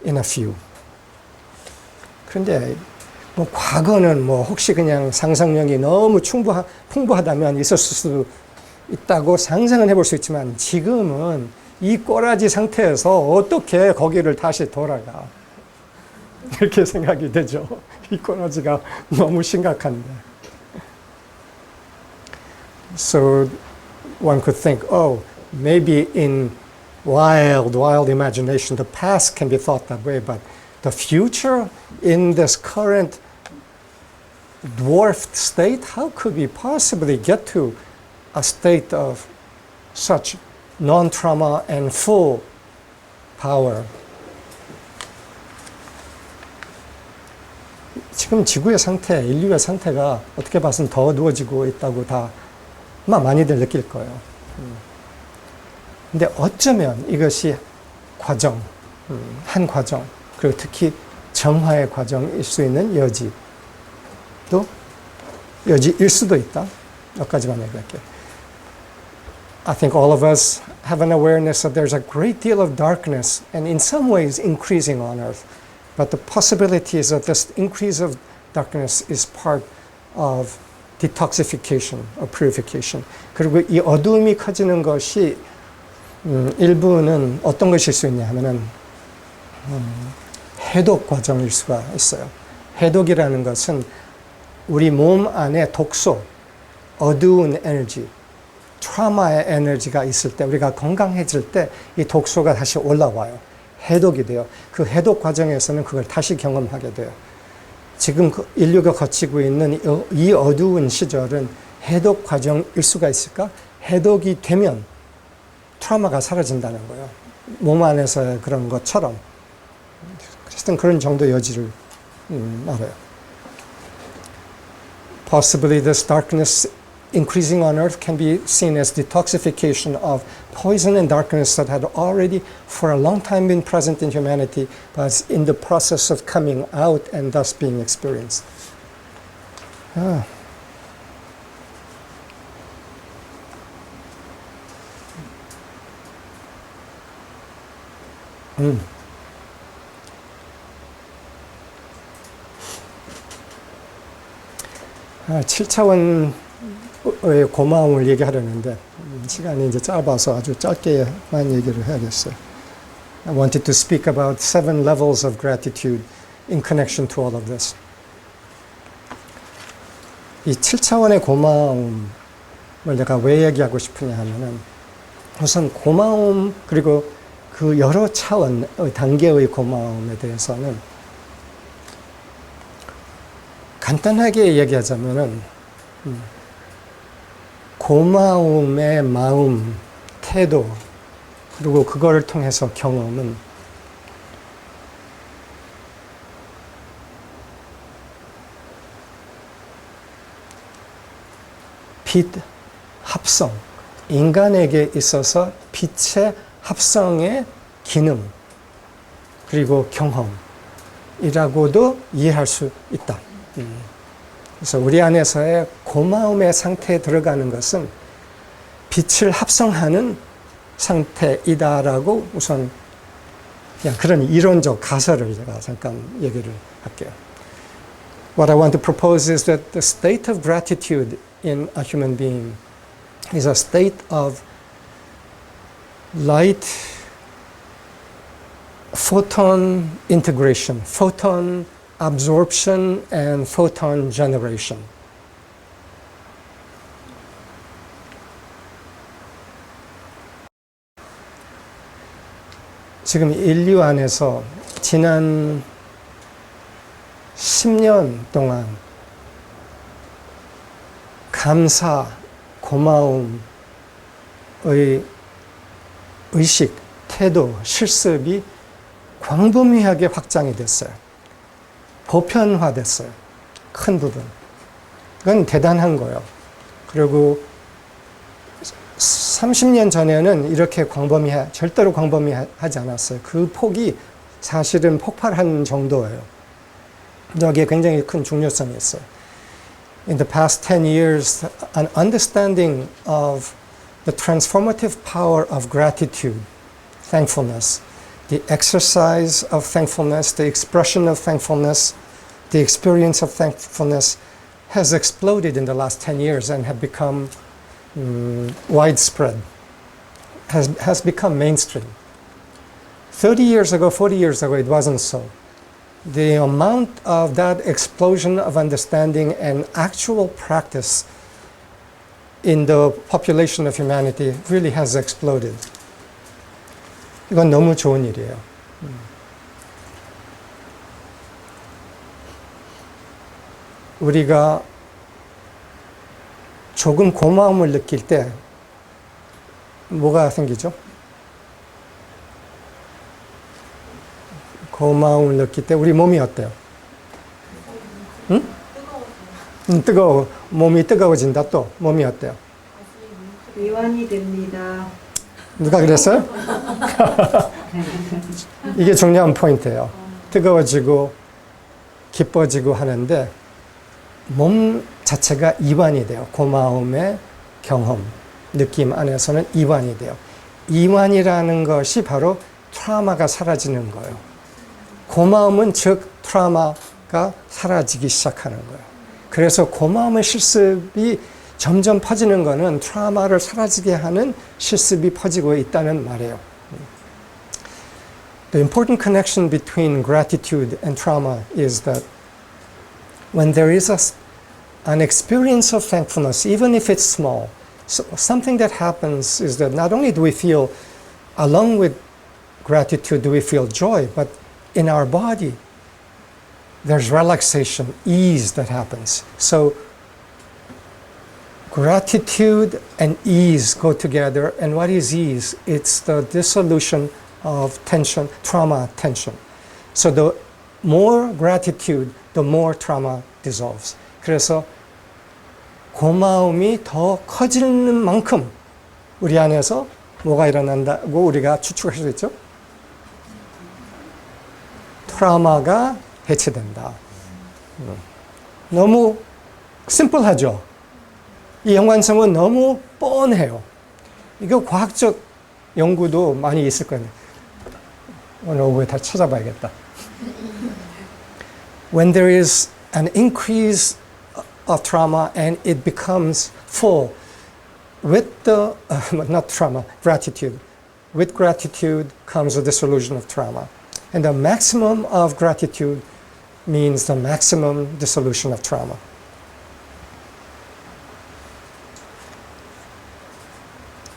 in a few. 그런데 뭐 과거는 뭐 혹시 그냥 상상력이 너무 풍부하다면 있었을 수도 있다고 상상은 해볼 수 있지만 지금은 이 꼬라지 상태에서 어떻게 거기를 다시 돌아가. 이렇게 생각이 되죠. 이 꼬라지가 너무 심각한데. So one could think, oh, maybe in wild imagination, the past can be thought that way, but the future in this current dwarfed state, how could we possibly get to a state of such non-trauma and full power? 지금 지구의 상태, 인류의 상태가 어떻게 봐서는 더 어두워지고 있다고 다 아마 많이들 느낄 거예요. 근데 어쩌면 이것이 과정, 한 과정, 그리고 특히 정화의 과정일 수 있는 여지일 수도 있다. 몇 가지만 얘기할게요. I think all of us have an awareness that there's a great deal of darkness and in some ways increasing on earth. But the possibility is that this increase of darkness is part of detoxification or purification. 그리고 이 어두움이 커지는 것이 일부는 어떤 것일 수 있냐 하면은 해독 과정일 수가 있어요. 해독이라는 것은 우리 몸 안에 독소, 어두운 에너지, 트라우마의 에너지가 있을 때 우리가 건강해질 때 이 독소가 다시 올라와요. 해독이 돼요. 그 해독 과정에서는 그걸 다시 경험하게 돼요. 지금 인류가 거치고 있는 이 어두운 시절은 해독 과정일 수가 있을까? 해독이 되면 트라우마가 사라진다는 거예요. 몸 안에서의 그런 것처럼. 그래서 그런 정도 여지를 알아요. Possibly this darkness increasing on earth can be seen as detoxification of poison and darkness that had already for a long time been present in humanity, but is in the process of coming out and thus being experienced. Ah. 음. 7차원의 고마움을 얘기하려는데 시간이 이제 짧아서 아주 짧게만 얘기를 해야겠어요. I wanted to speak about 7 levels of gratitude in connection to all of this. 이 7차원의 고마움을 내가 왜 얘기하고 싶으냐 하면은 우선 고마움 그리고 그 여러 차원의 단계의 고마움에 대해서는 간단하게 얘기하자면은 고마움의 마음, 태도, 그리고 그거를 통해서 경험은 빛, 합성, 인간에게 있어서 빛의 합성의 기능, 그리고 경험이라고도 이해할 수 있다. 그래서 우리 안에서의 고마움의 상태에 들어가는 것은 빛을 합성하는 상태이다라고 우선 그냥 그런 이론적 가설을 제가 잠깐 얘기를 할게요. What I want to propose is that the state of gratitude in a human being is a state of light photon integration, photon absorption and photon generation. 지금 인류 안에서 지난 10년 동안 감사, 고마움의 의식, 태도, 실습이 광범위하게 확장이 됐어요. 보편화됐어요. 큰 부분. 그건 대단한 거예요. 그리고 30년 전에는 이렇게 절대로 광범위하지 않았어요. 그 폭이 사실은 폭발한 정도예요. 여기에 굉장히 큰 중요성이 있어요. In the past 10 years, an understanding of the transformative power of gratitude, thankfulness, the exercise of thankfulness, the expression of thankfulness, the experience of thankfulness has exploded in the last 10 years and have become widespread, has become mainstream. 30 years ago, 40 years ago, it wasn't so. The amount of that explosion of understanding and actual practice in the population of humanity really has exploded. 이건 너무 좋은 일이에요. 우리가 조금 고마움을 느낄 때 뭐가 생기죠? 고마움을 느낄 때 우리 몸이 어때요? 응? 뜨거워. 몸이 뜨거워진다. 또 몸이 어때요? 이완이 됩니다. 누가 그랬어요? 이게 중요한 포인트예요. 뜨거워지고 기뻐지고 하는데 몸 자체가 이완이 돼요. 고마움의 경험, 느낌 안에서는 이완이 돼요. 이완이라는 것이 바로 트라우마가 사라지는 거예요. 고마움은 즉 트라우마가 사라지기 시작하는 거예요. 그래서 고마움의 실습이 점점 퍼지는 것은 트라우마를 사라지게 하는 실습이 퍼지고 있다는 말이에요. The important connection between gratitude and trauma is that when there is an experience of thankfulness, even if it's small, so something that happens is that not only do we feel, along with gratitude, do we feel joy, but in our body, there's relaxation, ease that happens. So gratitude and ease go together. And what is ease? It's the dissolution of tension, trauma tension. So the more gratitude, the more trauma dissolves. 그래서 고마움이 더 커지는 만큼 우리 안에서 뭐가 일어난다고 우리가 추측할 수 있죠? 트라우마가 해체된다. 너무 심플하죠? 이 연관성은 너무 뻔해요. 이거 과학적 연구도 많이 있을 거예요. 오늘 오후에 다 찾아봐야겠다. When there is an increase of trauma and it becomes full with the, not trauma, gratitude. With gratitude comes a dissolution of trauma. And the maximum of gratitude means the maximum dissolution of trauma.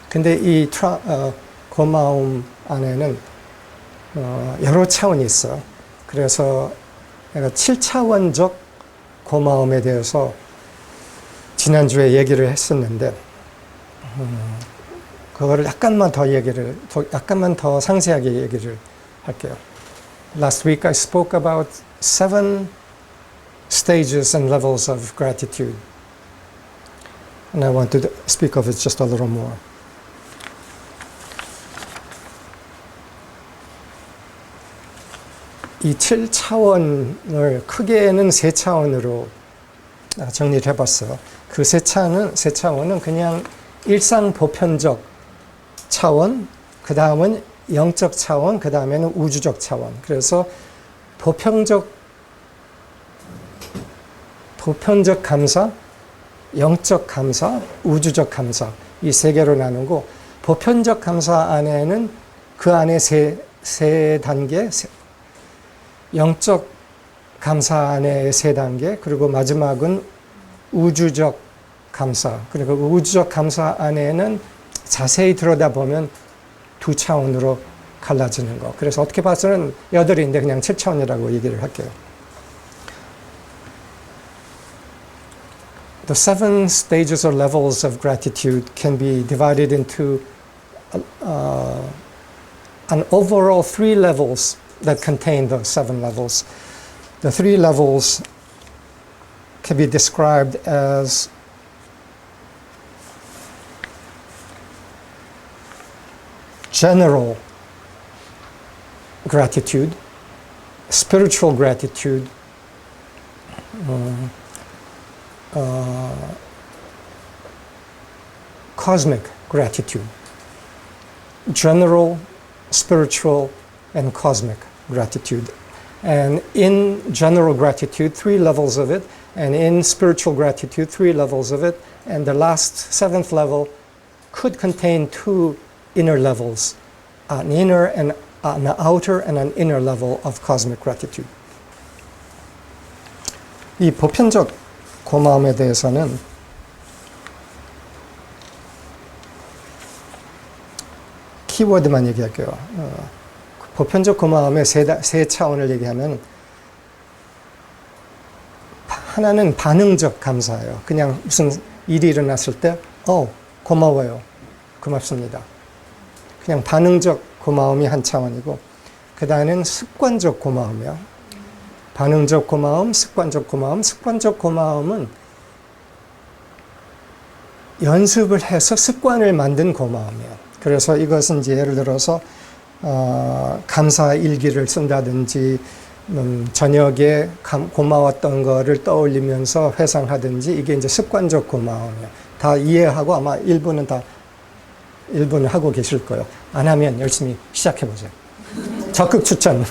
근데 이 고마움 안에는 여러 차원이 있어요. 그래서 내가 7차원적 고마움에 대해서 지난주에 얘기를 했었는데 그거를 약간만 더 상세하게 얘기를 할게요. Last week I spoke about 7 stages and levels of gratitude. And I want to speak of it just a little more. 이 7차원을 크게는 3차원으로 정리를 해봤어요. 그 3차원은 그냥 일상 보편적 차원, 그 다음은 영적 차원, 그 다음에는 우주적 차원. 그래서 보편적 감사, 영적 감사, 우주적 감사 이 3개로 나누고 보편적 감사 안에는 그 안에 세 단계, 영적 감사 안에 3단계, 그리고 마지막은 우주적 감사. 그리고 우주적 감사 안에는 자세히 들여다보면 2차원으로 갈라지는 거. 그래서 어떻게 봐서는 8인데 그냥 7차원이라고 얘기를 할게요. The 7 stages or levels of gratitude can be divided into an overall 3 levels that contain the 7 levels. The 3 levels can be described as general gratitude, spiritual gratitude, cosmic gratitude. General, spiritual, and cosmic gratitude. And in general gratitude, 3 levels of it, and in spiritual gratitude, 3 levels of it, and the last 7th level could contain 2 inner levels, an outer and an inner level of cosmic gratitude. 이 보편적 고마움에 대해서는 키워드만 얘기할게요. 보편적 고마움의 세 차원을 얘기하면 하나는 반응적 감사예요. 그냥 무슨 일이 일어났을 때 고마워요. 고맙습니다. 그냥 반응적 고마움이 한 차원이고 그 다음에는 습관적 고마움이요. 반응적 고마움, 습관적 고마움. 습관적 고마움은 연습을 해서 습관을 만든 고마움이에요. 그래서 이것은 이제 예를 들어서 감사 일기를 쓴다든지 저녁에 고마웠던 거를 떠올리면서 회상하든지 이게 이제 습관적 고마움이에요. 다 이해하고 아마 일부는 하고 계실 거예요. 안 하면 열심히 시작해보세요. 적극 추천.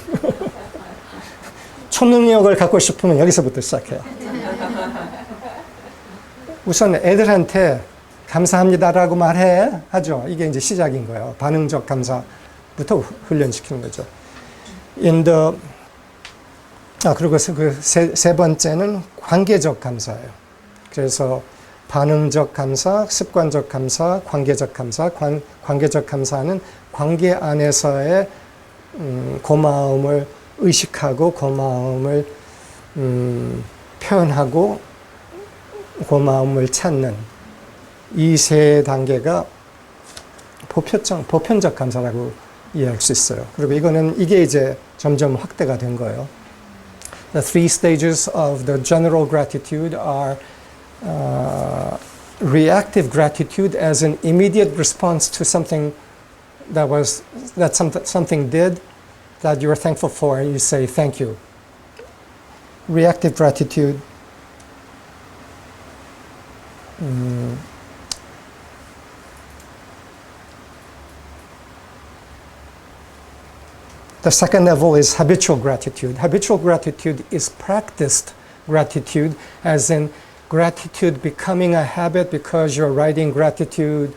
초능력을 갖고 싶으면 여기서부터 시작해요. 우선 애들한테 감사합니다라고 하죠. 이게 이제 시작인 거예요. 반응적 감사부터 훈련시키는 거죠. 그리고 그 세 번째는 관계적 감사예요. 그래서 반응적 감사, 습관적 감사, 관계적 감사. 관계적 감사는 관계 안에서의 고마움을 의식하고 고마움을 표현하고 고마움을 찾는 이 3단계가 보편적 감사라고 이해할 수 있어요. 그리고 이게 이제 점점 확대가 된 거예요. The 3 stages of the general gratitude are reactive gratitude as an immediate response to something something did that you're thankful for, and you say thank you. Reactive gratitude. The second level is habitual gratitude. Habitual gratitude is practiced gratitude, as in gratitude becoming a habit because you're writing gratitude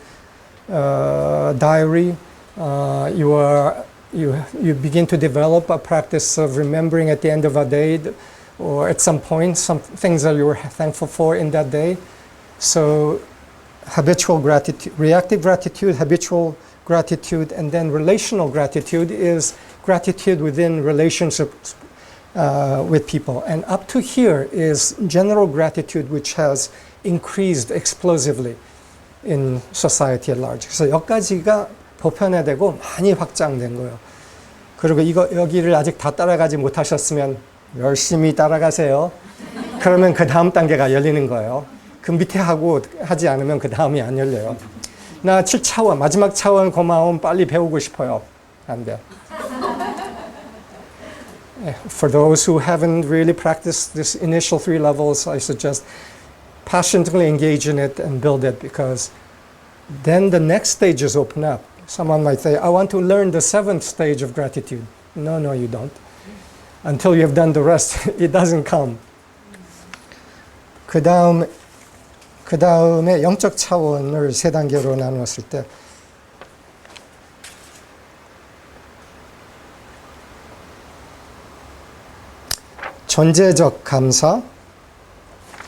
diary. You begin to develop a practice of remembering at the end of a day or at some point some things that you were thankful for in that day. So habitual gratitude, reactive gratitude, habitual gratitude, and then relational gratitude is gratitude within relationships with people. And up to here is general gratitude, which has increased explosively in society at large. 그래서 여기까지가 보편화되고 많이 확장된 거예요. 그리고 여기를 아직 다 따라가지 못하셨으면 열심히 따라가세요. 그러면 그 다음 단계가 열리는 거예요. 그 밑에 하지 않으면 그 다음이 안 열려요. 나 7차원, 마지막 차원 고마움 빨리 배우고 싶어요. 안 돼. For those who haven't really practiced this initial 3 levels, I suggest passionately engage in it and build it, because then the next stages open up. Someone might say, I want to learn the 7th stage of gratitude. No, you don't. Until you have done the rest, it doesn't come. 그 다음에 영적 차원을 3단계로 나누었을 때 존재적 감사,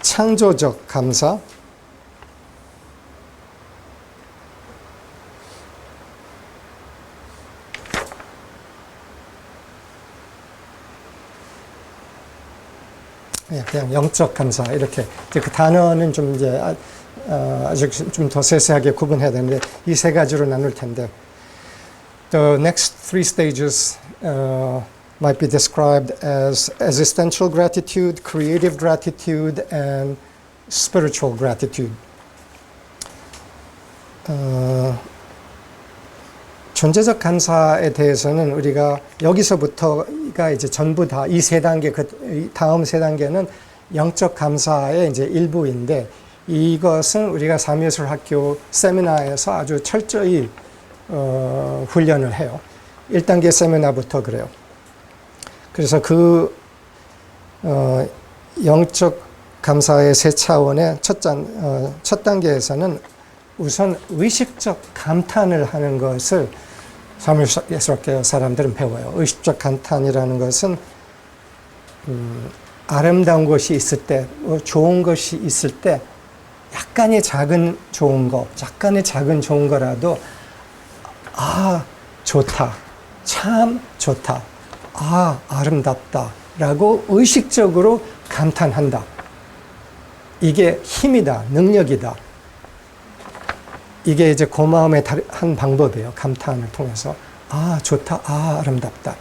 창조적 감사, 그냥 영적 감사, 이렇게 이제 그 단어는 좀 이제 아직 좀 더 세세하게 구분해야 되는데 이 3가지로 나눌 텐데, the next 3 stages might be described as existential gratitude, creative gratitude, and spiritual gratitude. 존재적 감사에 대해서는 우리가 여기서부터가 이제 전부 다 이 3단계, 그 다음 3단계는 영적 감사의 이제 일부인데, 이것은 우리가 삼위예술학교 세미나에서 아주 철저히 훈련을 해요. 1단계 세미나부터 그래요. 그래서 그 영적 감사의 3차원의 첫 단계에서는 우선 의식적 감탄을 하는 것을 삼위예술학교 사람들은 배워요. 의식적 감탄이라는 것은 아름다운 것이 있을 때, 좋은 것이 있을 때 약간의 작은 좋은 거, 약간의 작은 좋은 거라도 아, 좋다, 참 좋다, 아, 아름답다 라고 의식적으로 감탄한다. 이게 힘이다, 능력이다. 이게 이제 고마움의 한 방법이에요. 감탄을 통해서. 아, 좋다, 아, 아름답다.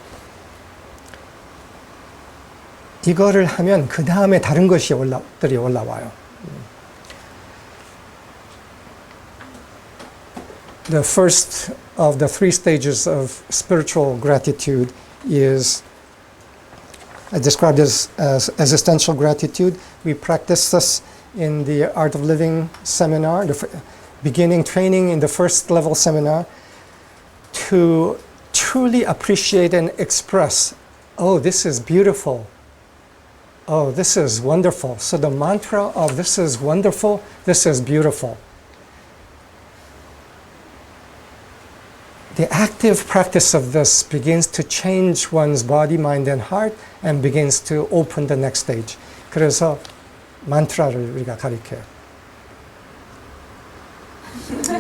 이거를 하면 그 다음에 다른 것들이 올라와요. The first of the 3 stages of spiritual gratitude is described as existential gratitude. We practice this in the Art of Living seminar, the beginning training in the first level seminar, to truly appreciate and express, oh, this is beautiful. Oh, this is wonderful. So the mantra of this is wonderful, this is beautiful. The active practice of this begins to change one's body, mind, and heart, and begins to open the next stage. 그래서 만트라를 우리가 가리켜요.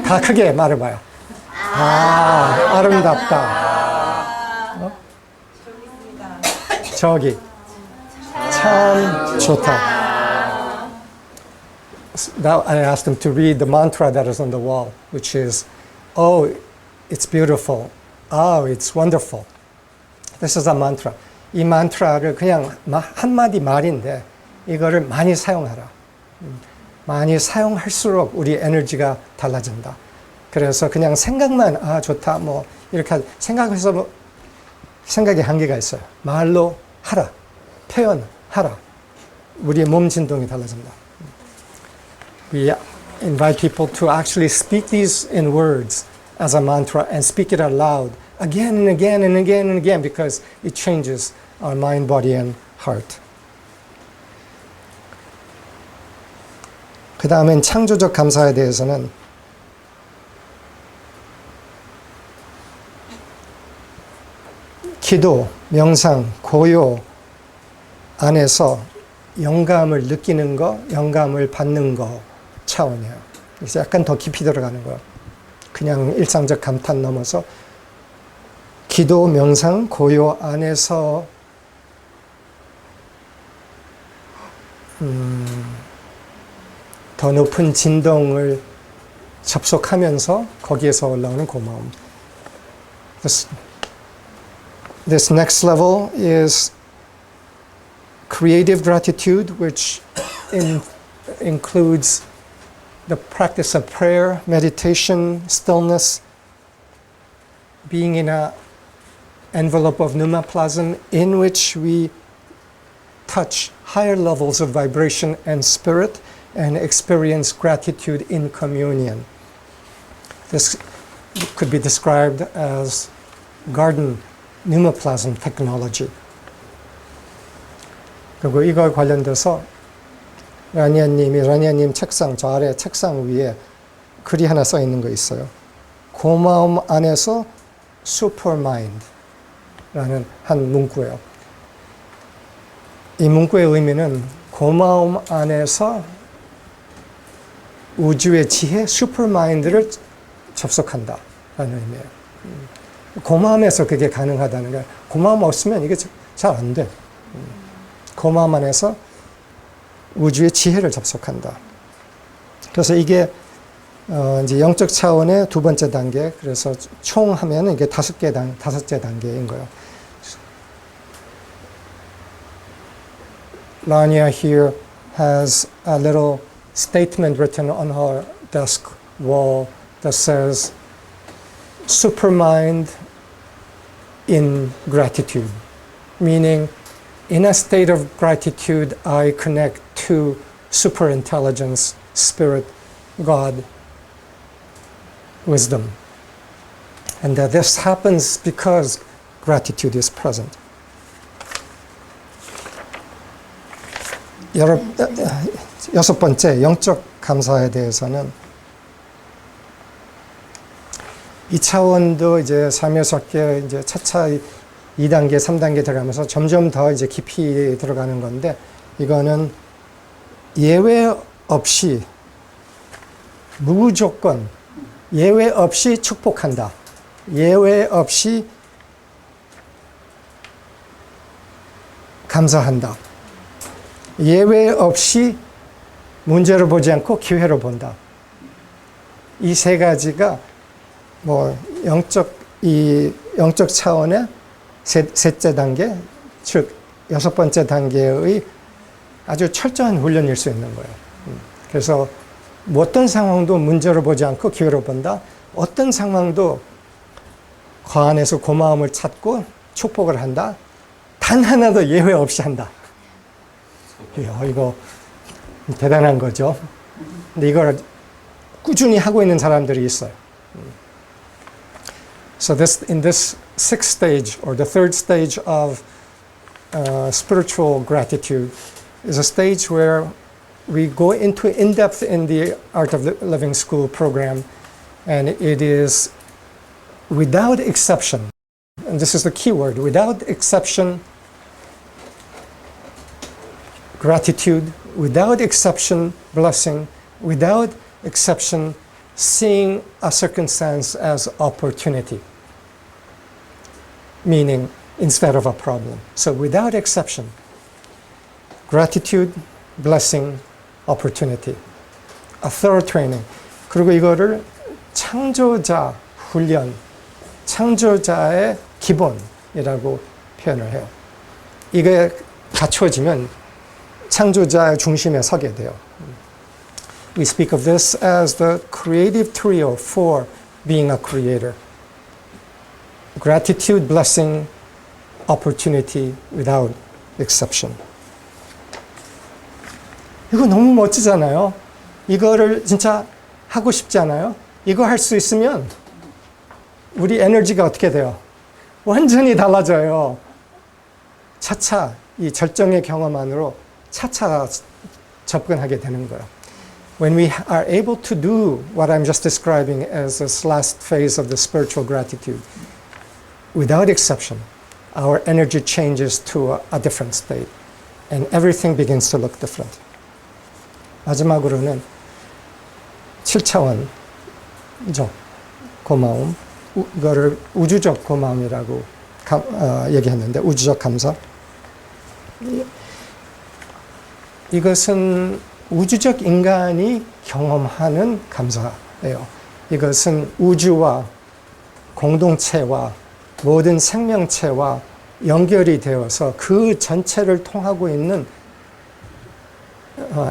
다 크게 말해봐요. 아, 아름답다. 저기. 참 좋다. Now I asked them to read the mantra that is on the wall, which is, oh, it's beautiful. Oh, it's wonderful. This is a mantra. 이 mantra를 그냥 한마디 말인데 이거를 많이 사용하라. 많이 사용할수록 우리 에너지가 달라진다. 그래서 그냥 생각만 좋다 뭐 이렇게 생각해서 생각의 한계가 있어요. 말로 하라, 표현하라. 우리의 몸 진동이 달라진다. We invite people to actually speak these in words as a mantra and speak it out loud again and again and again and again because it changes our mind, body, and heart. 그 다음엔 창조적 감사에 대해서는 기도, 명상, 고요 안에서 영감을 느끼는 거, 영감을 받는 거 차원이에요. 그래서 약간 더 깊이 들어가는 거예요. 그냥 일상적 감탄 넘어서 기도, 명상, 고요 안에서 더 높은 진동을 접속하면서 거기에서 올라오는 고마움. This next level is creative gratitude, which includes the practice of prayer, meditation, stillness, being in an envelope of pneumoplasm in which we touch higher levels of vibration and spirit and experience gratitude in communion. This could be described as garden pneumoplasm technology. 그리고 이걸 관련돼서 라니아님 책상, 저 아래 책상 위에 글이 하나 써 있는 거 있어요. 고마움 안에서 슈퍼마인드라는 한 문구예요. 이 문구의 의미는 고마움 안에서 우주의 지혜, 슈퍼마인드를 접속한다라는 의미예요. 고마움에서 그게 가능하다는 거예요. 고마움 없으면 이게 잘 안 돼. 고마움 안에서 우주의 지혜를 접속한다. 그래서 이게 이제 영적 차원의 두 번째 단계. 그래서 총 하면 이게 다섯째 단계인 거예요. Lania here has a little statement written on her desk wall that says, Supermind in gratitude, meaning in a state of gratitude, I connect to superintelligence, spirit, God, wisdom. And that this happens because gratitude is present. 여섯 번째, 영적 감사에 대해서는 이 차원도 이제 삶에서께 이제 차차 2단계, 3단계 들어가면서 점점 더 이제 깊이 들어가는 건데, 이거는 예외 없이 무조건 예외 없이 축복한다. 예외 없이 감사한다. 예외 없이 문제를 보지 않고 기회로 본다. 이 세 가지가 뭐 영적 차원의 셋째 단계, 즉 여섯 번째 단계의 아주 철저한 훈련일 수 있는 거예요. 그래서 뭐 어떤 상황도 문제로 보지 않고 기회로 본다. 어떤 상황도 그 안에서 고마움을 찾고 축복을 한다. 단 하나도 예외 없이 한다. 이거 대단한 거죠. 근데 이걸 꾸준히 하고 있는 사람들이 있어요. So in this sixth stage, or the third stage of spiritual gratitude, is a stage where we go into in-depth in the Art of Living School program, and it is without exception, and this is the key word, without exception, gratitude, without exception, blessing, without exception, seeing a circumstance as opportunity, meaning instead of a problem. So without exception, gratitude, blessing, opportunity. A thorough training. 그리고 이거를 창조자 훈련, 창조자의 기본이라고 표현을 해요. 이게 갖춰지면 창조자의 중심에 서게 돼요. We speak of this as the creative trio for being a creator. Gratitude, blessing, opportunity without exception. 이거 너무 멋지잖아요. 이거를 진짜 하고 싶지 않아요? 이거 할 수 있으면 우리 에너지가 어떻게 돼요? 완전히 달라져요. 차차 이 절정의 경험 안으로 차차 접근하게 되는 거예요. When we are able to do what I'm just describing as this last phase of the spiritual gratitude, without exception, our energy changes to a different state, and everything begins to look different. 마지막으로는 7차원적 고마움, 이거를 우주적 고마움이라고 얘기했는데, 우주적 감사. 이것은 우주적 인간이 경험하는 감사예요. 이것은 우주와 공동체와 모든 생명체와 연결이 되어서 그 전체를 통하고 있는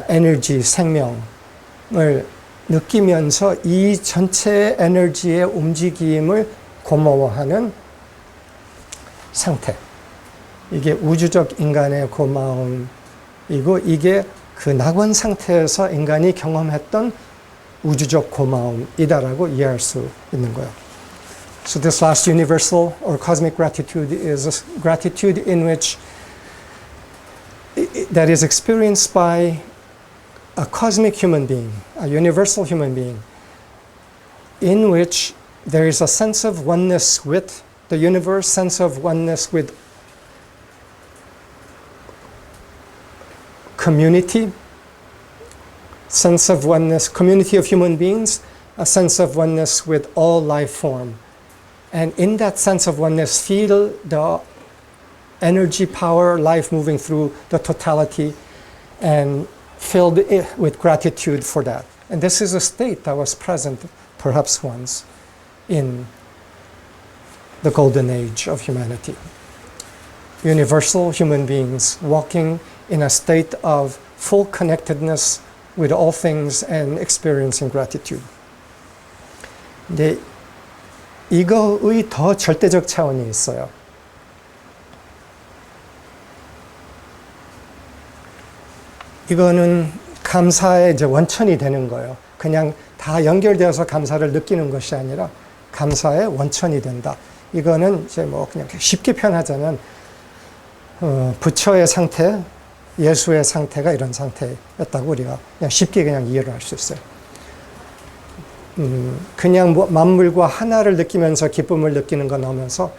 에너지, 생명을 느끼면서 이 전체 에너지의 움직임을 고마워하는 상태. 이게 우주적 인간의 고마움이고, 이게 그 낙원 상태에서 인간이 경험했던 우주적 고마움이다라고 이해할 수 있는 거예요. So this last universal or cosmic gratitude is a gratitude in which that is experienced by a cosmic human being, a universal human being, in which there is a sense of oneness with the universe, sense of oneness with community, sense of oneness, community of human beings, a sense of oneness with all life form. And in that sense of oneness, feel the energy, power, life moving through the totality, and filled with gratitude for that. And this is a state that was present perhaps once in the golden age of humanity. Universal human beings walking in a state of full connectedness with all things and experiencing gratitude. 근데 이거의 더 절대적 차원이 있어요. 이거는 감사의 이제 원천이 되는 거예요. 그냥 다 연결되어서 감사를 느끼는 것이 아니라 감사의 원천이 된다. 이거는 이제 뭐 그냥 쉽게 표현하자면 부처의 상태, 예수의 상태가 이런 상태였다고 우리가 그냥 쉽게 그냥 이해를 할 수 있어요. 그냥 뭐 만물과 하나를 느끼면서 기쁨을 느끼는 거 넘어서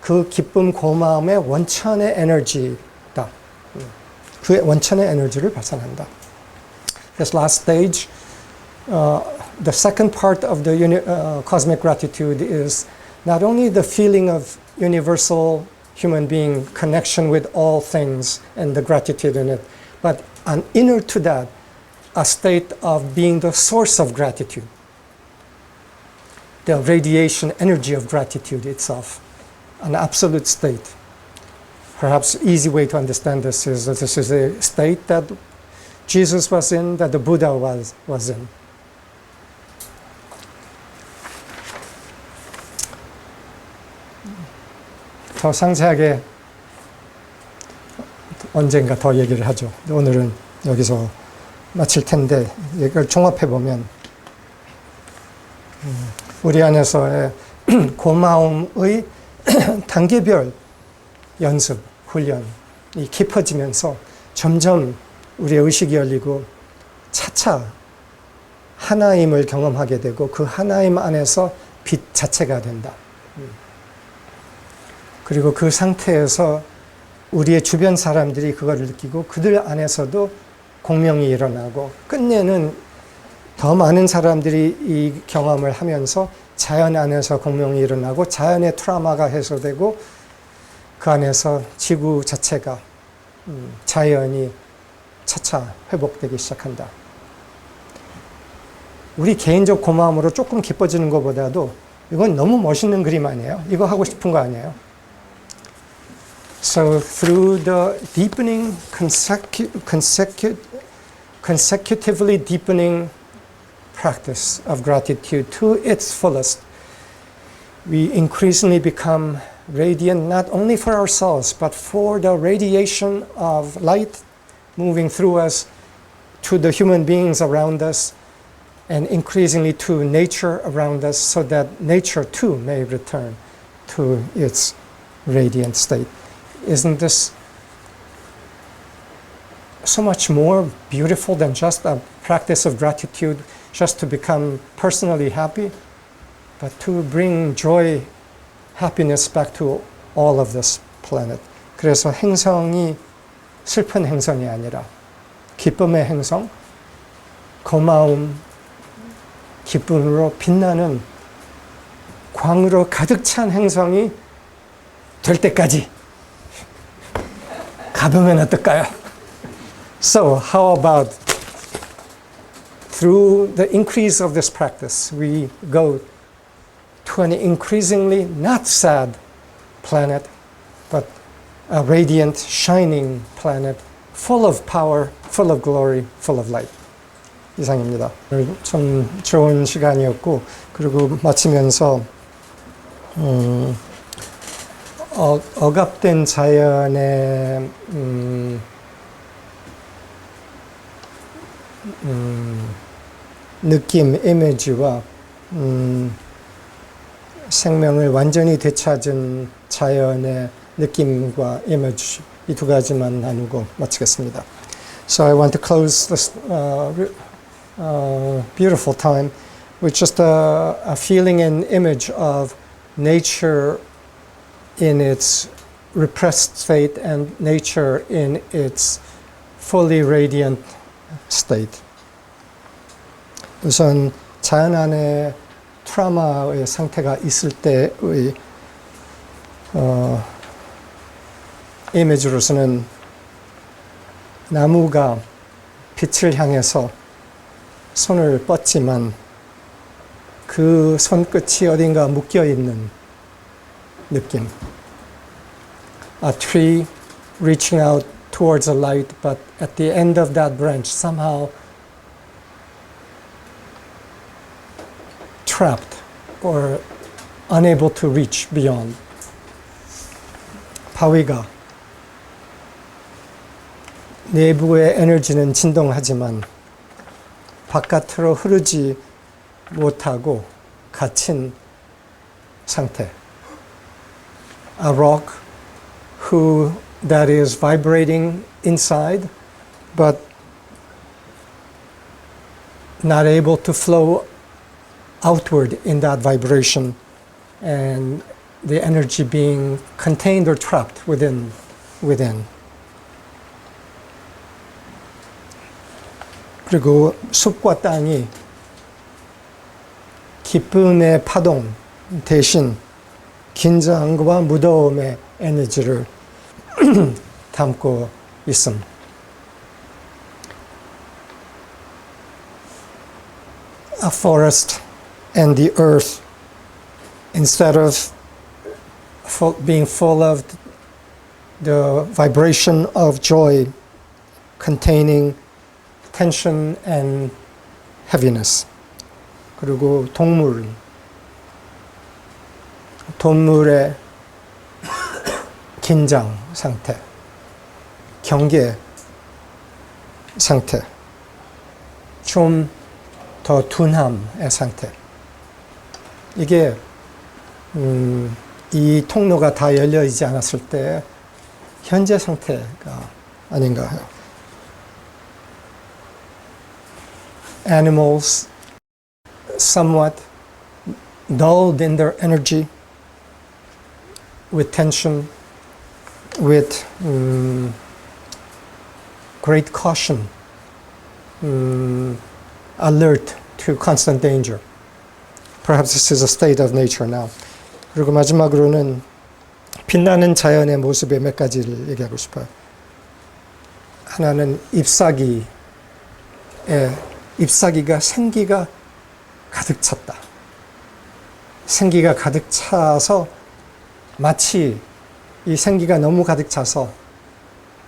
그 기쁨, 고마움의 원천의 에너지다. 그 원천의 에너지를 발산한다. This last stage, the second part of the cosmic gratitude is not only the feeling of universal human being connection with all things and the gratitude in it, but an inner to that, a state of being the source of gratitude. The radiation energy of gratitude itself, an absolute state. Perhaps easy way to understand this is that this is a state that Jesus was in, that the Buddha was in. 더 상세하게 언젠가 더 얘기를 하죠. 오늘은 여기서 마칠 텐데 이걸 종합해 보면 우리 안에서의 고마움의 단계별 연습, 훈련이 깊어지면서 점점 우리의 의식이 열리고 차차 하나임을 경험하게 되고 그 하나임 안에서 빛 자체가 된다. 그리고 그 상태에서 우리의 주변 사람들이 그거를 느끼고 그들 안에서도 공명이 일어나고 끝내는 더 많은 사람들이 이 경험을 하면서 자연 안에서 공명이 일어나고 자연의 트라우마가 해소되고 그 안에서 지구 자체가 자연이 차차 회복되기 시작한다. 우리 개인적 고마움으로 조금 기뻐지는 것보다도 이건 너무 멋있는 그림 아니에요? 이거 하고 싶은 거 아니에요? So through the deepening, consecutively deepening practice of gratitude to its fullest, we increasingly become radiant not only for ourselves, but for the radiation of light moving through us to the human beings around us, and increasingly to nature around us, so that nature too may return to its radiant state. Isn't this so much more beautiful than just a practice of gratitude, just to become personally happy, but to bring joy, happiness back to all of this planet. 그래서 행성이 슬픈 행성이 아니라 기쁨의 행성, 고마움, 기쁨으로 빛나는 광으로 가득 찬 행성이 될 때까지 가보면 어떨까요? So how about through the increase of this practice, we go to an increasingly not sad planet, but a radiant, shining planet, full of power, full of glory, full of light. 이상입니다. 좀 좋은 시간이었고, 그리고 마치면서 억압된 자연의 느낌, 이미지와 생명을 완전히 되찾은 자연의 느낌과 이미지, 이 두 가지만 나누고 마치겠습니다. So I want to close this beautiful time with just a feeling and image of nature in its repressed state and nature in its fully radiant state. 우선 자연 안에 트라우마의 상태가 있을 때의 이미지로서는 나무가 빛을 향해서 손을 뻗지만 그 손끝이 어딘가 묶여 있는 느낌. A tree reaching out towards a light, but at the end of that branch somehow trapped or unable to reach beyond. 바위가 내부의 에너지는 진동하지만 바깥으로 흐르지 못하고 갇힌 상태. A rock that is vibrating inside, but not able to flow outward in that vibration, and the energy being contained or trapped within. 그리고 숲과 땅이 기쁨의 파동 대신 긴장과 무더움의 에너지를 담고 있음. A forest and the earth, instead of being full of the vibration of joy, containing tension and heaviness. 그리고 동물의 긴장 상태, 경계 상태, 좀 더 둔함의 상태. 이게 이 통로가 다 열려 있지 않았을 때 현재 상태가 아닌가 해요. Animals somewhat dulled in their energy, with tension, with great caution, alert to constant danger. Perhaps this is a state of nature now. 그리고 마지막으로는 빛나는 자연의 모습의 몇 가지를 얘기하고 싶어요. 하나는 잎사귀가 생기가 가득 찼다. 생기가 가득 차서 마치 이 생기가 너무 가득 차서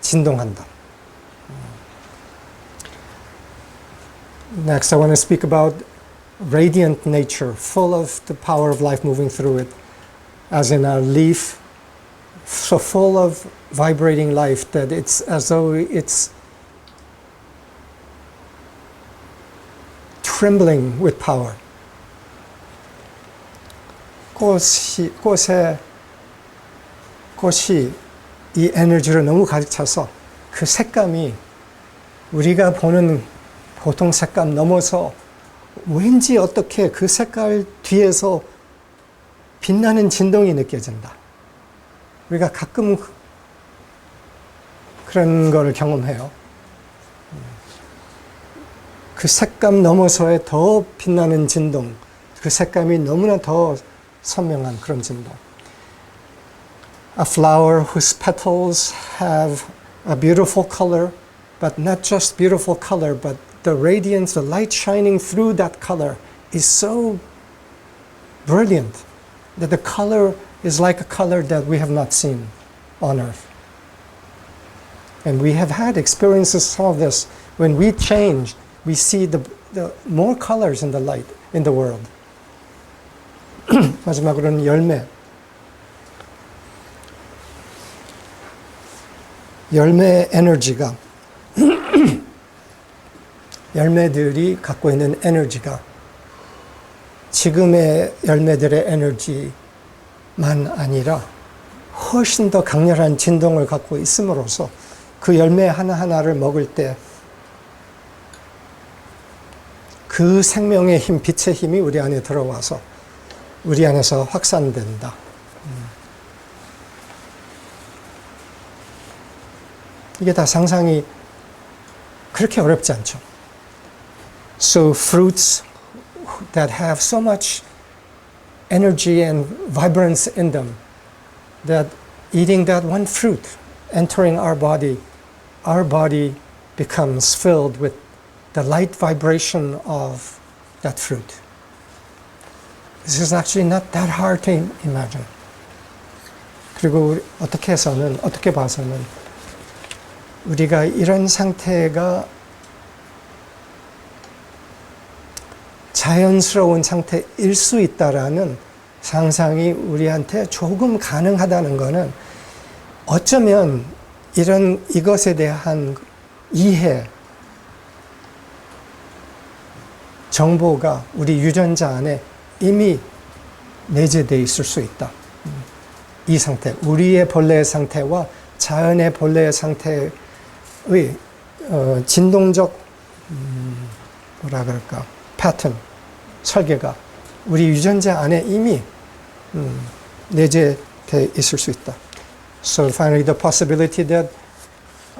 진동한다. Next, I want to speak about radiant nature, full of the power of life moving through it, as in a leaf, so full of vibrating life that it's as though it's trembling with power. 꽃이 이 에너지로 너무 가득 차서 그 색감이 우리가 보는 보통 색감 넘어서 왠지 어떻게 그 색깔 뒤에서 빛나는 진동이 느껴진다. 우리가 가끔 그런 걸 경험해요. 그 색감 넘어서의 더 빛나는 진동, 그 색감이 너무나 더 선명한 그런 진동. A flower whose petals have a beautiful color, but not just beautiful color, but the radiance, the light shining through that color is so brilliant that the color is like a color that we have not seen on earth. And we have had experiences, some of this, when we change, we see the more colors in the light, in the world. 마지막으로는 열매. 열매의 에너지가 열매들이 갖고 있는 에너지가 지금의 열매들의 에너지만 아니라 훨씬 더 강렬한 진동을 갖고 있음으로써 그 열매 하나하나를 먹을 때 그 생명의 힘, 빛의 힘이 우리 안에 들어와서 우리 안에서 확산된다. 이게 다 상상이 그렇게 어렵지 않죠. So fruits that have so much energy and vibrance in them that eating that one fruit, entering our body becomes filled with the light vibration of that fruit. This is actually not that hard to imagine. 그리고 어떻게 봐서는 우리가 이런 상태가 자연스러운 상태일 수 있다라는 상상이 우리한테 조금 가능하다는 것은 어쩌면 이것에 대한 이해, 정보가 우리 유전자 안에 이미 내재되어 있을 수 있다. 이 상태, 우리의 본래의 상태와 자연의 본래의 상태의 진동적 패턴, 설계가 우리 유전자 안에 이미 내재되어 있을 수 있다. So finally, the possibility that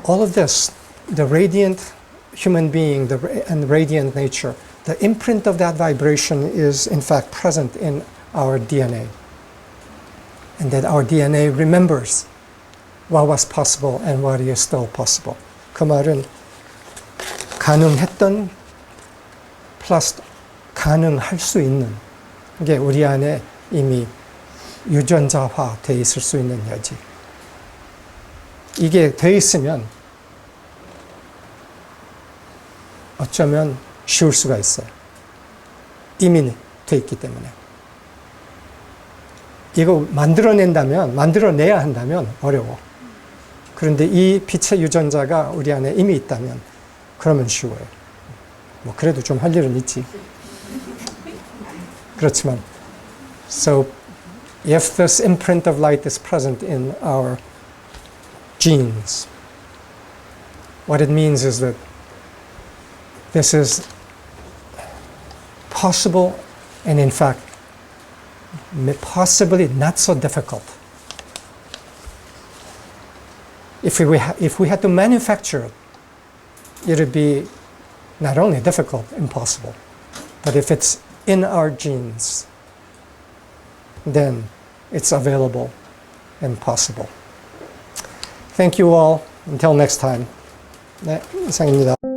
all of this, the radiant human being and radiant nature, the imprint of that vibration is in fact present in our DNA. And that our DNA remembers what was possible and what is still possible. 그 말은 가능했던 플러스 가능할 수 있는 게 우리 안에 이미 유전자화 되어 있을 수 있는 여지. 이게 돼 있으면 어쩌면 쉬울 수가 있어요. 이미 돼 있기 때문에. 이거 만들어내야 한다면 어려워. 그런데 이 빛의 유전자가 우리 안에 이미 있다면 그러면 쉬워요. 뭐 그래도 좀 할 일은 있지. 그렇지만 so if this imprint of light is present in our genes, what it means is that this is possible and in fact possibly not so difficult. If we had to manufacture it, it would be not only difficult, impossible, but if it's in our genes, then it's available and possible. Thank you all. Until next time. 네, 이상입니다.